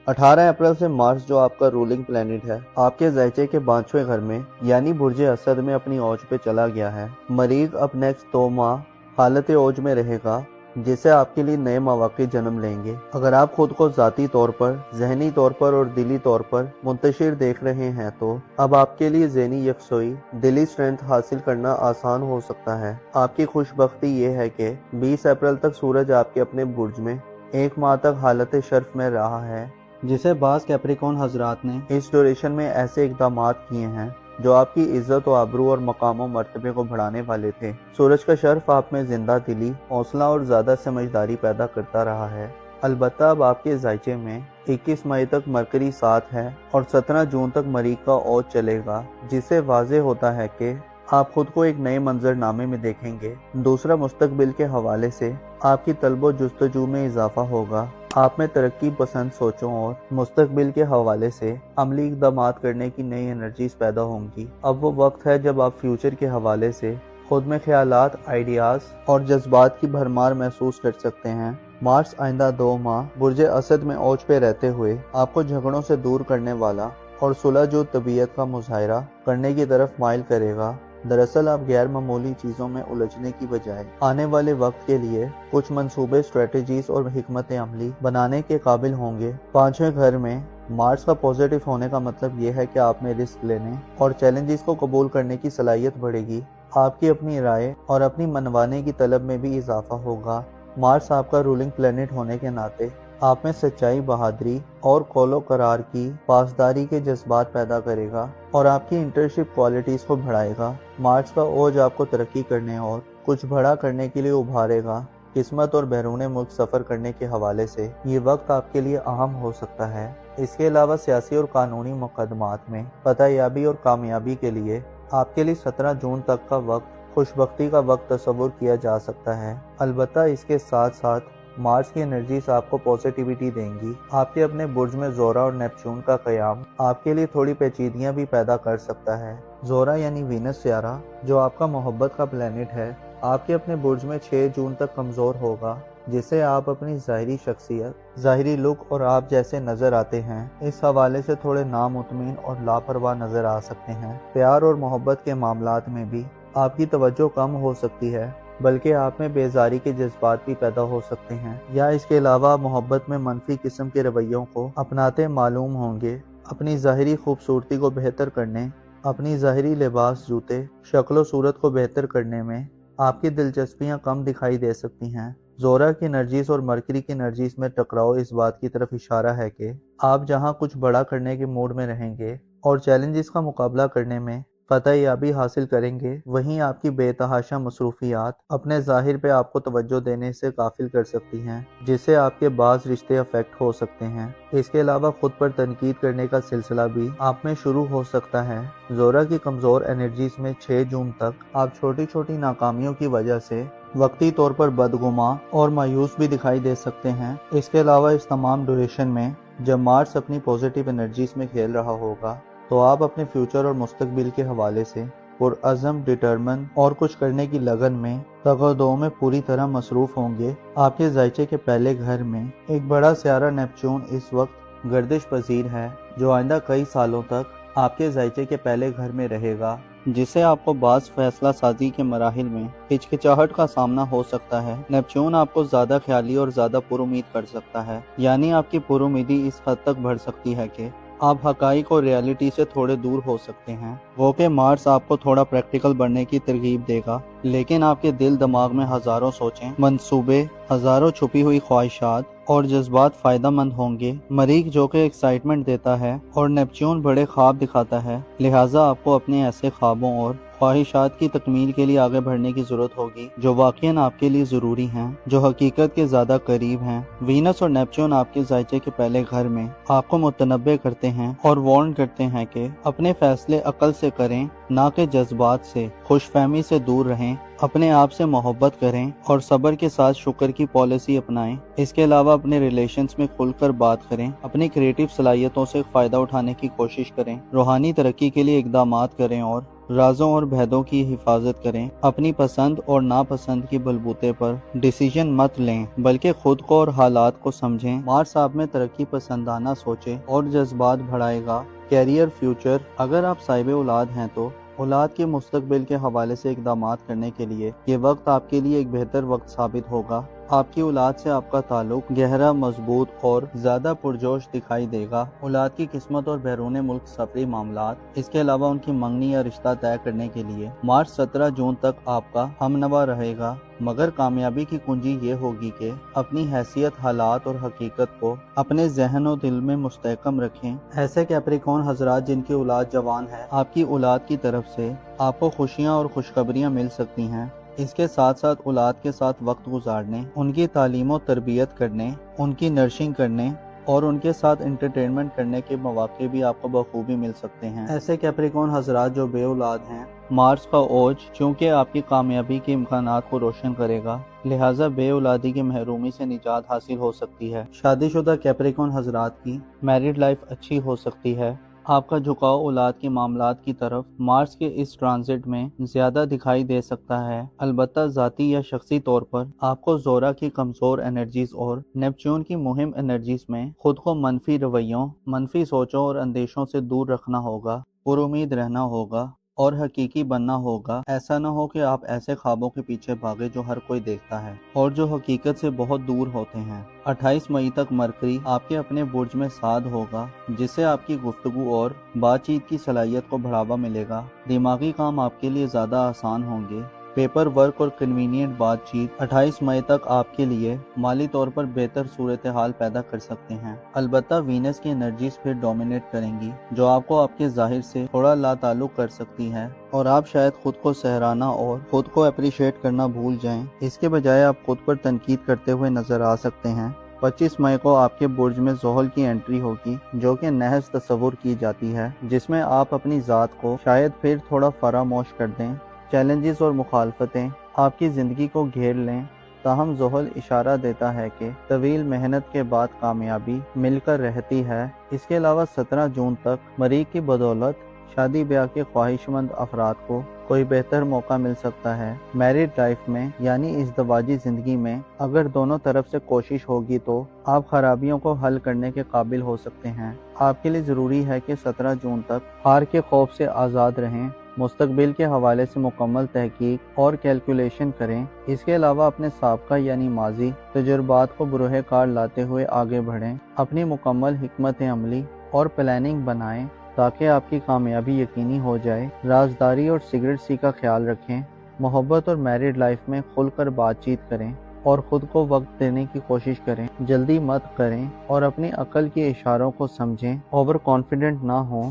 18 اپریل سے مارس جو آپ کا رولنگ پلینٹ ہے آپ کے ذیچے کے 5ویں گھر میں یعنی برج اسد میں اپنی اوج پہ چلا گیا ہے۔ مریخ اب نیکسٹ 2 ماہ حالت اوج میں رہے گا جسے آپ کے لیے نئے مواقع جنم لیں گے۔ اگر آپ خود کو ذاتی طور پر، ذہنی طور پر اور دلی طور پر منتشر دیکھ رہے ہیں تو اب آپ کے لیے ذہنی یکسوئی، دلی اسٹرینتھ حاصل کرنا آسان ہو سکتا ہے۔ آپ کی خوش بختی یہ ہے کہ 20 اپریل تک سورج آپ کے اپنے برج میں 1 ماہ تک حالت شرف میں رہا ہے، جسے بعض کیپریکون حضرات نے اس ڈیوریشن میں ایسے اقدامات کیے ہیں جو آپ کی عزت و آبرو اور مقام و مرتبے کو بڑھانے والے تھے۔ سورج کا شرف آپ میں زندہ دلی، حوصلہ اور زیادہ سمجھداری پیدا کرتا رہا ہے۔ البتہ اب آپ کے ذیچے میں 21 مئی تک مرکری 7 ہے اور 17 جون تک مریخ کا اوج چلے گا، جس سے واضح ہوتا ہے کہ آپ خود کو ایک نئے منظر نامے میں دیکھیں گے۔ دوسرا، مستقبل کے حوالے سے آپ کی طلب و جستجو میں اضافہ ہوگا۔ آپ میں ترقی پسند سوچوں اور مستقبل کے حوالے سے عملی اقدامات کرنے کی نئی انرجیز پیدا ہوں گی۔ اب وہ وقت ہے جب آپ فیوچر کے حوالے سے خود میں خیالات، آئیڈیاز اور جذبات کی بھرمار محسوس کر سکتے ہیں۔ مارس آئندہ 2 ماہ برج اسد میں اوج پہ رہتے ہوئے آپ کو جھگڑوں سے دور کرنے والا اور صلح جو طبیعت کا مظاہرہ کرنے کی طرف مائل کرے گا۔ دراصل آپ غیر معمولی چیزوں میں الجھنے کی بجائے آنے والے وقت کے لیے کچھ منصوبے، اسٹریٹجیز اور حکمت عملی بنانے کے قابل ہوں گے۔ 5ویں گھر میں مارس کا پازیٹیو ہونے کا مطلب یہ ہے کہ آپ میں رسک لینے اور چیلنجز کو قبول کرنے کی صلاحیت بڑھے گی۔ آپ کی اپنی رائے اور اپنی منوانے کی طلب میں بھی اضافہ ہوگا۔ مارس آپ کا رولنگ پلینٹ ہونے کے ناطے آپ میں سچائی، بہادری اور قول و قرار کی پاسداری کے جذبات پیدا کرے گا اور آپ کی انٹرشپ کوالٹیز کو بڑھائے گا۔ مارس کا اوج آپ کو ترقی کرنے اور کچھ بڑا کرنے کے لیے ابھارے گا۔ قسمت اور بیرون ملک سفر کرنے کے حوالے سے یہ وقت آپ کے لیے اہم ہو سکتا ہے۔ اس کے علاوہ سیاسی اور قانونی مقدمات میں فتح یابی اور کامیابی کے لیے آپ کے لیے 17 جون تک کا وقت خوش بختی کا وقت تصور کیا جا سکتا ہے۔ البتہ اس کے ساتھ ساتھ مارس کی انرجیز آپ کو پازیٹیوٹی دیں گی۔ آپ کے اپنے برج میں زورا اور نیپچون کا قیام آپ کے لیے تھوڑی پیچیدگیاں بھی پیدا کر سکتا ہے۔ زورا یعنی وینس سیارہ جو آپ کا محبت کا پلینٹ ہے آپ کے اپنے برج میں 6 جون تک کمزور ہوگا، جس سے آپ اپنی ظاہری شخصیت، ظاہری لک اور آپ جیسے نظر آتے ہیں اس حوالے سے تھوڑے نامطمئن اور لاپرواہ نظر آ سکتے ہیں۔ پیار اور محبت کے معاملات میں بھی آپ کی توجہ کم ہو سکتی ہے، بلکہ آپ میں بیزاری کے جذبات بھی پیدا ہو سکتے ہیں، یا اس کے علاوہ محبت میں منفی قسم کے رویوں کو اپناتے معلوم ہوں گے۔ اپنی ظاہری خوبصورتی کو بہتر کرنے، اپنی ظاہری لباس، جوتے، شکل و صورت کو بہتر کرنے میں آپ کی دلچسپیاں کم دکھائی دے سکتی ہیں۔ زورا کی انرجیز اور مرکری کی انرجیز میں ٹکراؤ اس بات کی طرف اشارہ ہے کہ آپ جہاں کچھ بڑا کرنے کے موڈ میں رہیں گے اور چیلنجز کا مقابلہ کرنے میں فتح یابی حاصل کریں گے، وہیں آپ کی بے تحاشا مصروفیات اپنے ظاہر پہ آپ کو توجہ دینے سے غافل کر سکتی ہیں، جس سے آپ کے بعض رشتے افیکٹ ہو سکتے ہیں۔ اس کے علاوہ خود پر تنقید کرنے کا سلسلہ بھی آپ میں شروع ہو سکتا ہے۔ زورا کی کمزور انرجیز میں 6 جون تک آپ چھوٹی چھوٹی ناکامیوں کی وجہ سے وقتی طور پر بدگماں اور مایوس بھی دکھائی دے سکتے ہیں۔ اس کے علاوہ اس تمام ڈیوریشن میں جب مارس اپنی پوزیٹیو انرجیز میں کھیل رہا ہوگا تو آپ اپنے فیوچر اور مستقبل کے حوالے سے پرعزم، ڈٹرمن اور کچھ کرنے کی لگن میں تگودو میں پوری طرح مصروف ہوں گے۔ آپ کے ذائچے کے پہلے گھر میں ایک بڑا سیارہ نیپچون اس وقت گردش پذیر ہے، جو آئندہ کئی سالوں تک آپ کے ذائچے کے پہلے گھر میں رہے گا، جس سے آپ کو بعض فیصلہ سازی کے مراحل میں ہچکچاہٹ کا سامنا ہو سکتا ہے۔ نیپچون آپ کو زیادہ خیالی اور زیادہ پر امید کر سکتا ہے، یعنی آپ کی پر امیدی اس حد تک بڑھ سکتی ہے کہ آپ حقائق اور ریالٹی سے تھوڑے دور ہو سکتے ہیں۔ وہ کہ مارس آپ کو تھوڑا پریکٹیکل بننے کی ترغیب دے گا، لیکن آپ کے دل دماغ میں ہزاروں سوچیں، منصوبے، ہزاروں چھپی ہوئی خواہشات اور جذبات فائدہ مند ہوں گے۔ مریخ جو کہ ایکسائٹمنٹ دیتا ہے اور نیپچون بڑے خواب دکھاتا ہے، لہٰذا آپ کو اپنے ایسے خوابوں اور خواہشات کی تکمیل کے لیے آگے بڑھنے کی ضرورت ہوگی جو واقعاً آپ کے لیے ضروری ہیں، جو حقیقت کے زیادہ قریب ہیں۔ وینس اور نیپچون آپ کے ذائچے کے پہلے گھر میں آپ کو متنبع کرتے ہیں اور وارن کرتے ہیں کہ اپنے فیصلے عقل سے کریں، نہ کہ جذبات سے۔ خوش فہمی سے دور رہیں، اپنے آپ سے محبت کریں اور صبر کے ساتھ شکر کی پالیسی اپنائیں۔ اس کے علاوہ اپنے ریلیشنز میں کھل کر بات کریں، اپنی کریٹیو صلاحیتوں سے فائدہ اٹھانے کی کوشش کریں، روحانی ترقی کے لیے اقدامات کریں اور رازوں اور بھیدوں کی حفاظت کریں۔ اپنی پسند اور ناپسند کی بلبوتے پر ڈیسیژن مت لیں، بلکہ خود کو اور حالات کو سمجھیں۔ مارس آپ میں ترقی پسندانہ سوچیں اور جذبات بڑھائے گا۔ کیریئر، فیوچر، اگر آپ صاحب اولاد ہیں تو اولاد کے مستقبل کے حوالے سے اقدامات کرنے کے لیے یہ وقت آپ کے لیے ایک بہتر وقت ثابت ہوگا۔ آپ کی اولاد سے آپ کا تعلق گہرا، مضبوط اور زیادہ پرجوش دکھائی دے گا۔ اولاد کی قسمت اور بیرون ملک سفری معاملات، اس کے علاوہ ان کی منگنی یا رشتہ طے کرنے کے لیے مارچ 17 جون تک آپ کا ہمنوا رہے گا، مگر کامیابی کی کنجی یہ ہوگی کہ اپنی حیثیت، حالات اور حقیقت کو اپنے ذہن و دل میں مستحکم رکھیں۔ ایسے کیپریکون حضرات جن کی اولاد جوان ہے، آپ کی اولاد کی طرف سے آپ کو خوشیاں اور خوشخبریاں مل سکتی ہیں۔ اس کے ساتھ ساتھ اولاد کے ساتھ وقت گزارنے، ان کی تعلیم و تربیت کرنے، ان کی نرشنگ کرنے اور ان کے ساتھ انٹرٹینمنٹ کرنے کے مواقع بھی آپ کو بخوبی مل سکتے ہیں۔ ایسے کیپریکون حضرات جو بے اولاد ہیں، مارس کا اوج چونکہ آپ کی کامیابی کے امکانات کو روشن کرے گا، لہٰذا بے اولادی کی محرومی سے نجات حاصل ہو سکتی ہے۔ شادی شدہ کیپریکون حضرات کی میرڈ لائف اچھی ہو سکتی ہے۔ آپ کا جھکاؤ اولاد کے معاملات کی طرف مارس کے اس ٹرانزٹ میں زیادہ دکھائی دے سکتا ہے، البتہ ذاتی یا شخصی طور پر آپ کو زورا کی کمزور انرجیز اور نیپچون کی مہم انرجیز میں خود کو منفی رویوں، منفی سوچوں اور اندیشوں سے دور رکھنا ہوگا، پر امید رہنا ہوگا اور حقیقی بننا ہوگا۔ ایسا نہ ہو کہ آپ ایسے خوابوں کے پیچھے بھاگے جو ہر کوئی دیکھتا ہے اور جو حقیقت سے بہت دور ہوتے ہیں۔ 28 مئی تک مرکری آپ کے اپنے برج میں سعد ہوگا، جس سے آپ کی گفتگو اور بات چیت کی صلاحیت کو بڑھاوا ملے گا۔ دماغی کام آپ کے لیے زیادہ آسان ہوں گے۔ پیپر ورک اور کنوینینٹ بات چیت 28 مئی تک آپ کے لیے مالی طور پر بہتر صورتحال پیدا کر سکتے ہیں، البتہ وینس کی انرجیز پھر ڈومینیٹ کریں گی، جو آپ کو آپ کے ظاہر سے تھوڑا لا تعلق کر سکتی ہے اور آپ شاید خود کو سہرانا اور خود کو اپریشیٹ کرنا بھول جائیں۔ اس کے بجائے آپ خود پر تنقید کرتے ہوئے نظر آ سکتے ہیں۔ 25 مئی کو آپ کے برج میں زحل کی انٹری ہوگی، جو کہ نحس تصور کی جاتی ہے، جس میں آپ اپنی ذات کو شاید پھر تھوڑا فراموش کر دیں۔ چیلنجز اور مخالفتیں آپ کی زندگی کو گھیر لیں، تاہم زحل اشارہ دیتا ہے کہ طویل محنت کے بعد کامیابی مل کر رہتی ہے۔ اس کے علاوہ 17 جون تک مریخ کی بدولت شادی بیاہ کے خواہش مند افراد کو کوئی بہتر موقع مل سکتا ہے۔ میرڈ لائف میں یعنی ازدواجی زندگی میں اگر دونوں طرف سے کوشش ہوگی تو آپ خرابیوں کو حل کرنے کے قابل ہو سکتے ہیں۔ آپ کے لیے ضروری ہے کہ 17 جون تک ہار کے خوف سے آزاد رہیں، مستقبل کے حوالے سے مکمل تحقیق اور کیلکولیشن کریں۔ اس کے علاوہ اپنے سابقہ یعنی ماضی تجربات کو بروئے کار لاتے ہوئے آگے بڑھیں، اپنی مکمل حکمت عملی اور پلاننگ بنائیں تاکہ آپ کی کامیابی یقینی ہو جائے۔ رازداری اور سیکریٹسی کا خیال رکھیں، محبت اور میرڈ لائف میں کھل کر بات چیت کریں اور خود کو وقت دینے کی کوشش کریں، جلدی مت کریں اور اپنی عقل کے اشاروں کو سمجھیں، اوور کانفیڈنٹ نہ ہوں۔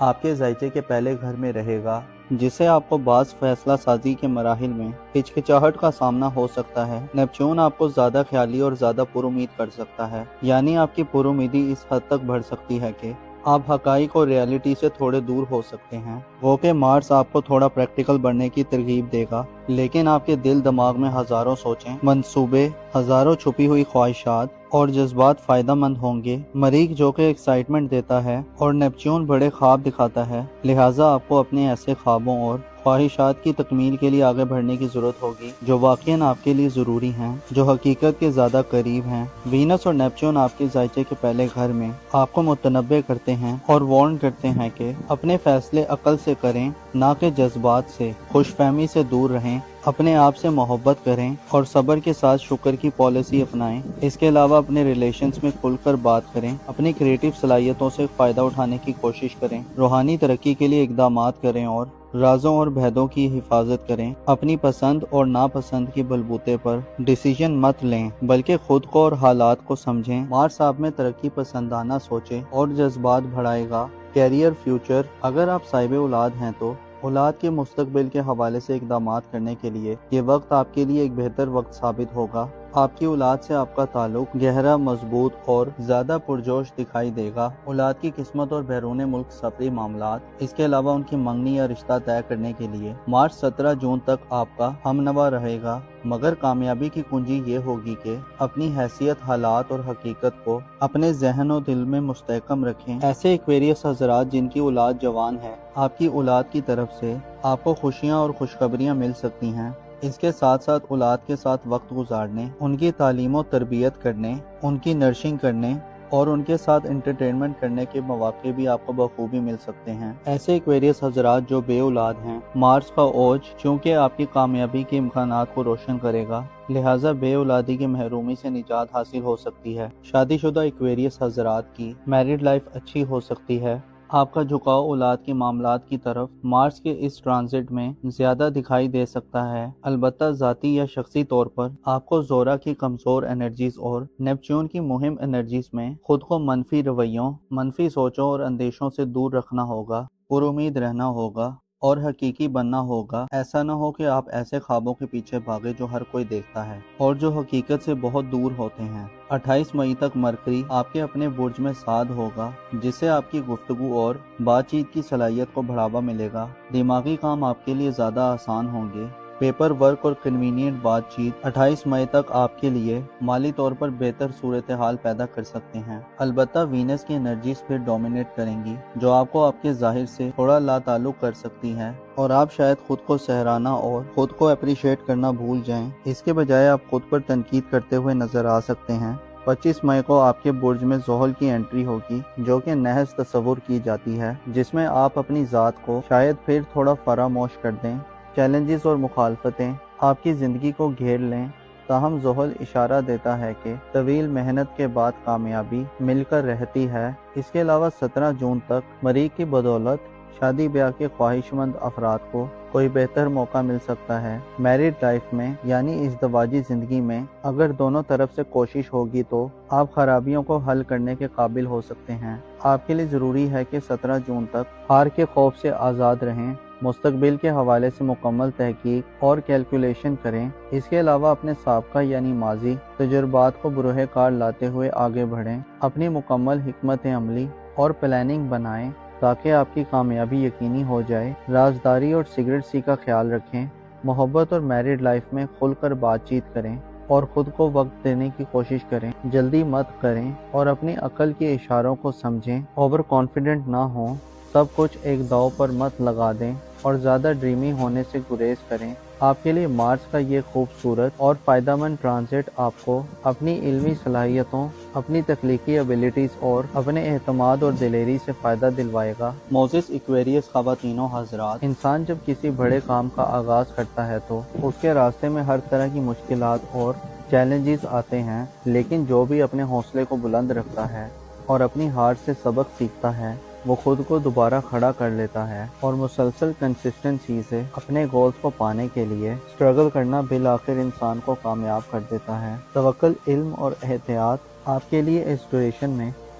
آپ کے ذائچے کے پہلے گھر میں رہے گا، جسے آپ کو بعض فیصلہ سازی کے مراحل میں ہچکچاہٹ کا سامنا ہو سکتا ہے۔ نیپچون آپ کو زیادہ خیالی اور زیادہ پر امید کر سکتا ہے، یعنی آپ کی پر امیدی اس حد تک بڑھ سکتی ہے کہ آپ حقائق اور ریالٹی سے تھوڑے دور ہو سکتے ہیں۔ وہ کہ مارس آپ کو تھوڑا پریکٹیکل بننے کی ترغیب دے گا، لیکن آپ کے دل دماغ میں ہزاروں سوچیں، منصوبے، ہزاروں چھپی ہوئی خواہشات اور جذبات فائدہ مند ہوں گے۔ مریخ جو کہ ایکسائٹمنٹ دیتا ہے اور نیپچون بڑے خواب دکھاتا ہے، لہٰذا آپ کو اپنے ایسے خوابوں اور خواہشات کی تکمیل کے لیے آگے بڑھنے کی ضرورت ہوگی جو واقعاً آپ کے لیے ضروری ہیں، جو حقیقت کے زیادہ قریب ہیں۔ وینس اور نیپچون آپ کے ذائچے کے پہلے گھر میں آپ کو متنبع کرتے ہیں اور وارن کرتے ہیں کہ اپنے فیصلے عقل سے کریں، نہ کہ جذبات سے۔ خوش فہمی سے دور رہیں، اپنے آپ سے محبت کریں اور صبر کے ساتھ شکر کی پالیسی اپنائیں۔ اس کے علاوہ اپنے ریلیشنز میں کھل کر بات کریں، اپنی کریٹیو صلاحیتوں سے فائدہ اٹھانے کی کوشش کریں، روحانی ترقی کے لیے اقدامات کریں اور رازوں اور بھیدوں کی حفاظت کریں۔ اپنی پسند اور ناپسند کی بلبوتے پر ڈیسیژن مت لیں، بلکہ خود کو اور حالات کو سمجھیں۔ مارس آپ میں ترقی پسندانہ سوچیں اور جذبات بڑھائے گا۔ کیریئر، فیوچر، اگر آپ صاحب اولاد ہیں تو اولاد کے مستقبل کے حوالے سے اقدامات کرنے کے لیے یہ وقت آپ کے لیے ایک بہتر وقت ثابت ہوگا۔ آپ کی اولاد سے آپ کا تعلق گہرا، مضبوط اور زیادہ پرجوش دکھائی دے گا۔ اولاد کی قسمت اور بیرون ملک سفری معاملات، اس کے علاوہ ان کی منگنی یا رشتہ طے کرنے کے لیے مارچ 17 جون تک آپ کا ہمنوا رہے گا، مگر کامیابی کی کنجی یہ ہوگی کہ اپنی حیثیت، حالات اور حقیقت کو اپنے ذہن و دل میں مستحکم رکھیں۔ ایسے ایکویریس حضرات جن کی اولاد جوان ہے، آپ کی اولاد کی طرف سے آپ کو خوشیاں اور خوشخبریاں مل سکتی ہیں۔ اس کے ساتھ ساتھ اولاد کے ساتھ وقت گزارنے، ان کی تعلیم و تربیت کرنے، ان کی نرشنگ کرنے اور ان کے ساتھ انٹرٹینمنٹ کرنے کے مواقع بھی آپ کو بخوبی مل سکتے ہیں۔ ایسے ایکویریس حضرات جو بے اولاد ہیں، مارس کا اوج چونکہ آپ کی کامیابی کے امکانات کو روشن کرے گا، لہٰذا بے اولادی کی محرومی سے نجات حاصل ہو سکتی ہے۔ شادی شدہ ایکویریس حضرات کی میرڈ لائف اچھی ہو سکتی ہے۔ آپ کا جھکاؤ اولاد کے معاملات کی طرف مارس کے اس ٹرانزٹ میں زیادہ دکھائی دے سکتا ہے، البتہ ذاتی یا شخصی طور پر آپ کو زورا کی کمزور انرجیز اور نیپچون کی مہم انرجیز میں خود کو منفی رویوں، منفی سوچوں اور اندیشوں سے دور رکھنا ہوگا، پر امید رہنا ہوگا اور حقیقی بننا ہوگا۔ ایسا نہ ہو کہ آپ ایسے خوابوں کے پیچھے بھاگے جو ہر کوئی دیکھتا ہے اور جو حقیقت سے بہت دور ہوتے ہیں۔ 28 مئی تک مرکری آپ کے اپنے برج میں سعد ہوگا، جس سے آپ کی گفتگو اور بات چیت کی صلاحیت کو بڑھاوا ملے گا۔ دماغی کام آپ کے لیے زیادہ آسان ہوں گے۔ پیپر ورک اور کنوینینٹ بات چیت 28 مئی تک آپ کے لیے مالی طور پر بہتر صورتحال پیدا کر سکتے ہیں، البتہ وینس کی انرجیز پھر ڈومینیٹ کریں گی، جو آپ کو آپ کے ظاہر سے تھوڑا لا تعلق کر سکتی ہیں اور آپ شاید خود کو سہرانا اور خود کو اپریشیٹ کرنا بھول جائیں۔ اس کے بجائے آپ خود پر تنقید کرتے ہوئے نظر آ سکتے ہیں۔ 25 مئی کو آپ کے برج میں زحل کی انٹری ہوگی، جو کہ نحس تصور کی جاتی ہے، جس میں آپ اپنی ذات کو شاید پھر تھوڑا فراموش کر دیں۔ چیلنجز اور مخالفتیں آپ کی زندگی کو گھیر لیں، تاہم زحل اشارہ دیتا ہے کہ طویل محنت کے بعد کامیابی مل کر رہتی ہے۔ اس کے علاوہ 17 جون تک مریخ کی بدولت شادی بیاہ کے خواہش مند افراد کو کوئی بہتر موقع مل سکتا ہے۔ میرڈ لائف میں یعنی ازدواجی زندگی میں اگر دونوں طرف سے کوشش ہوگی تو آپ خرابیوں کو حل کرنے کے قابل ہو سکتے ہیں۔ آپ کے لیے ضروری ہے کہ 17 جون تک ہار کے خوف سے آزاد رہیں، مستقبل کے حوالے سے مکمل تحقیق اور کیلکولیشن کریں۔ اس کے علاوہ اپنے سابقہ یعنی ماضی تجربات کو بروئے کار لاتے ہوئے آگے بڑھیں، اپنی مکمل حکمت عملی اور پلاننگ بنائیں تاکہ آپ کی کامیابی یقینی ہو جائے۔ رازداری اور سیکریٹسی کا خیال رکھیں، محبت اور میرڈ لائف میں کھل کر بات چیت کریں اور خود کو وقت دینے کی کوشش کریں، جلدی مت کریں اور اپنی عقل کے اشاروں کو سمجھیں۔ اوور کانفیڈنٹ نہ ہوں، سب کچھ ایک داؤ پر مت لگا دیں اور زیادہ ڈریمی ہونے سے گریز کریں۔ آپ کے لیے مارس کا یہ خوبصورت اور فائدہ مند ٹرانزٹ آپ کو اپنی علمی صلاحیتوں، اپنی تخلیقی ایبیلٹیز اور اپنے اعتماد اور دلیری سے فائدہ دلوائے گا۔ موزس ایکویریس خواتین و حضرات، انسان جب کسی بڑے کام کا آغاز کرتا ہے تو اس کے راستے میں ہر طرح کی مشکلات اور چیلنجز آتے ہیں، لیکن جو بھی اپنے حوصلے کو بلند رکھتا ہے اور اپنی ہار سے سبق سیکھتا ہے، وہ خود کو دوبارہ کھڑا کر لیتا ہے اور مسلسل کنسسٹنسی سے اپنے گولز کو پانے کے لیے سٹرگل کرنا بالآخر انسان کو کامیاب کر دیتا ہے۔ توکل، علم اور احتیاط آپ کے لیے اس ڈیوریشن میں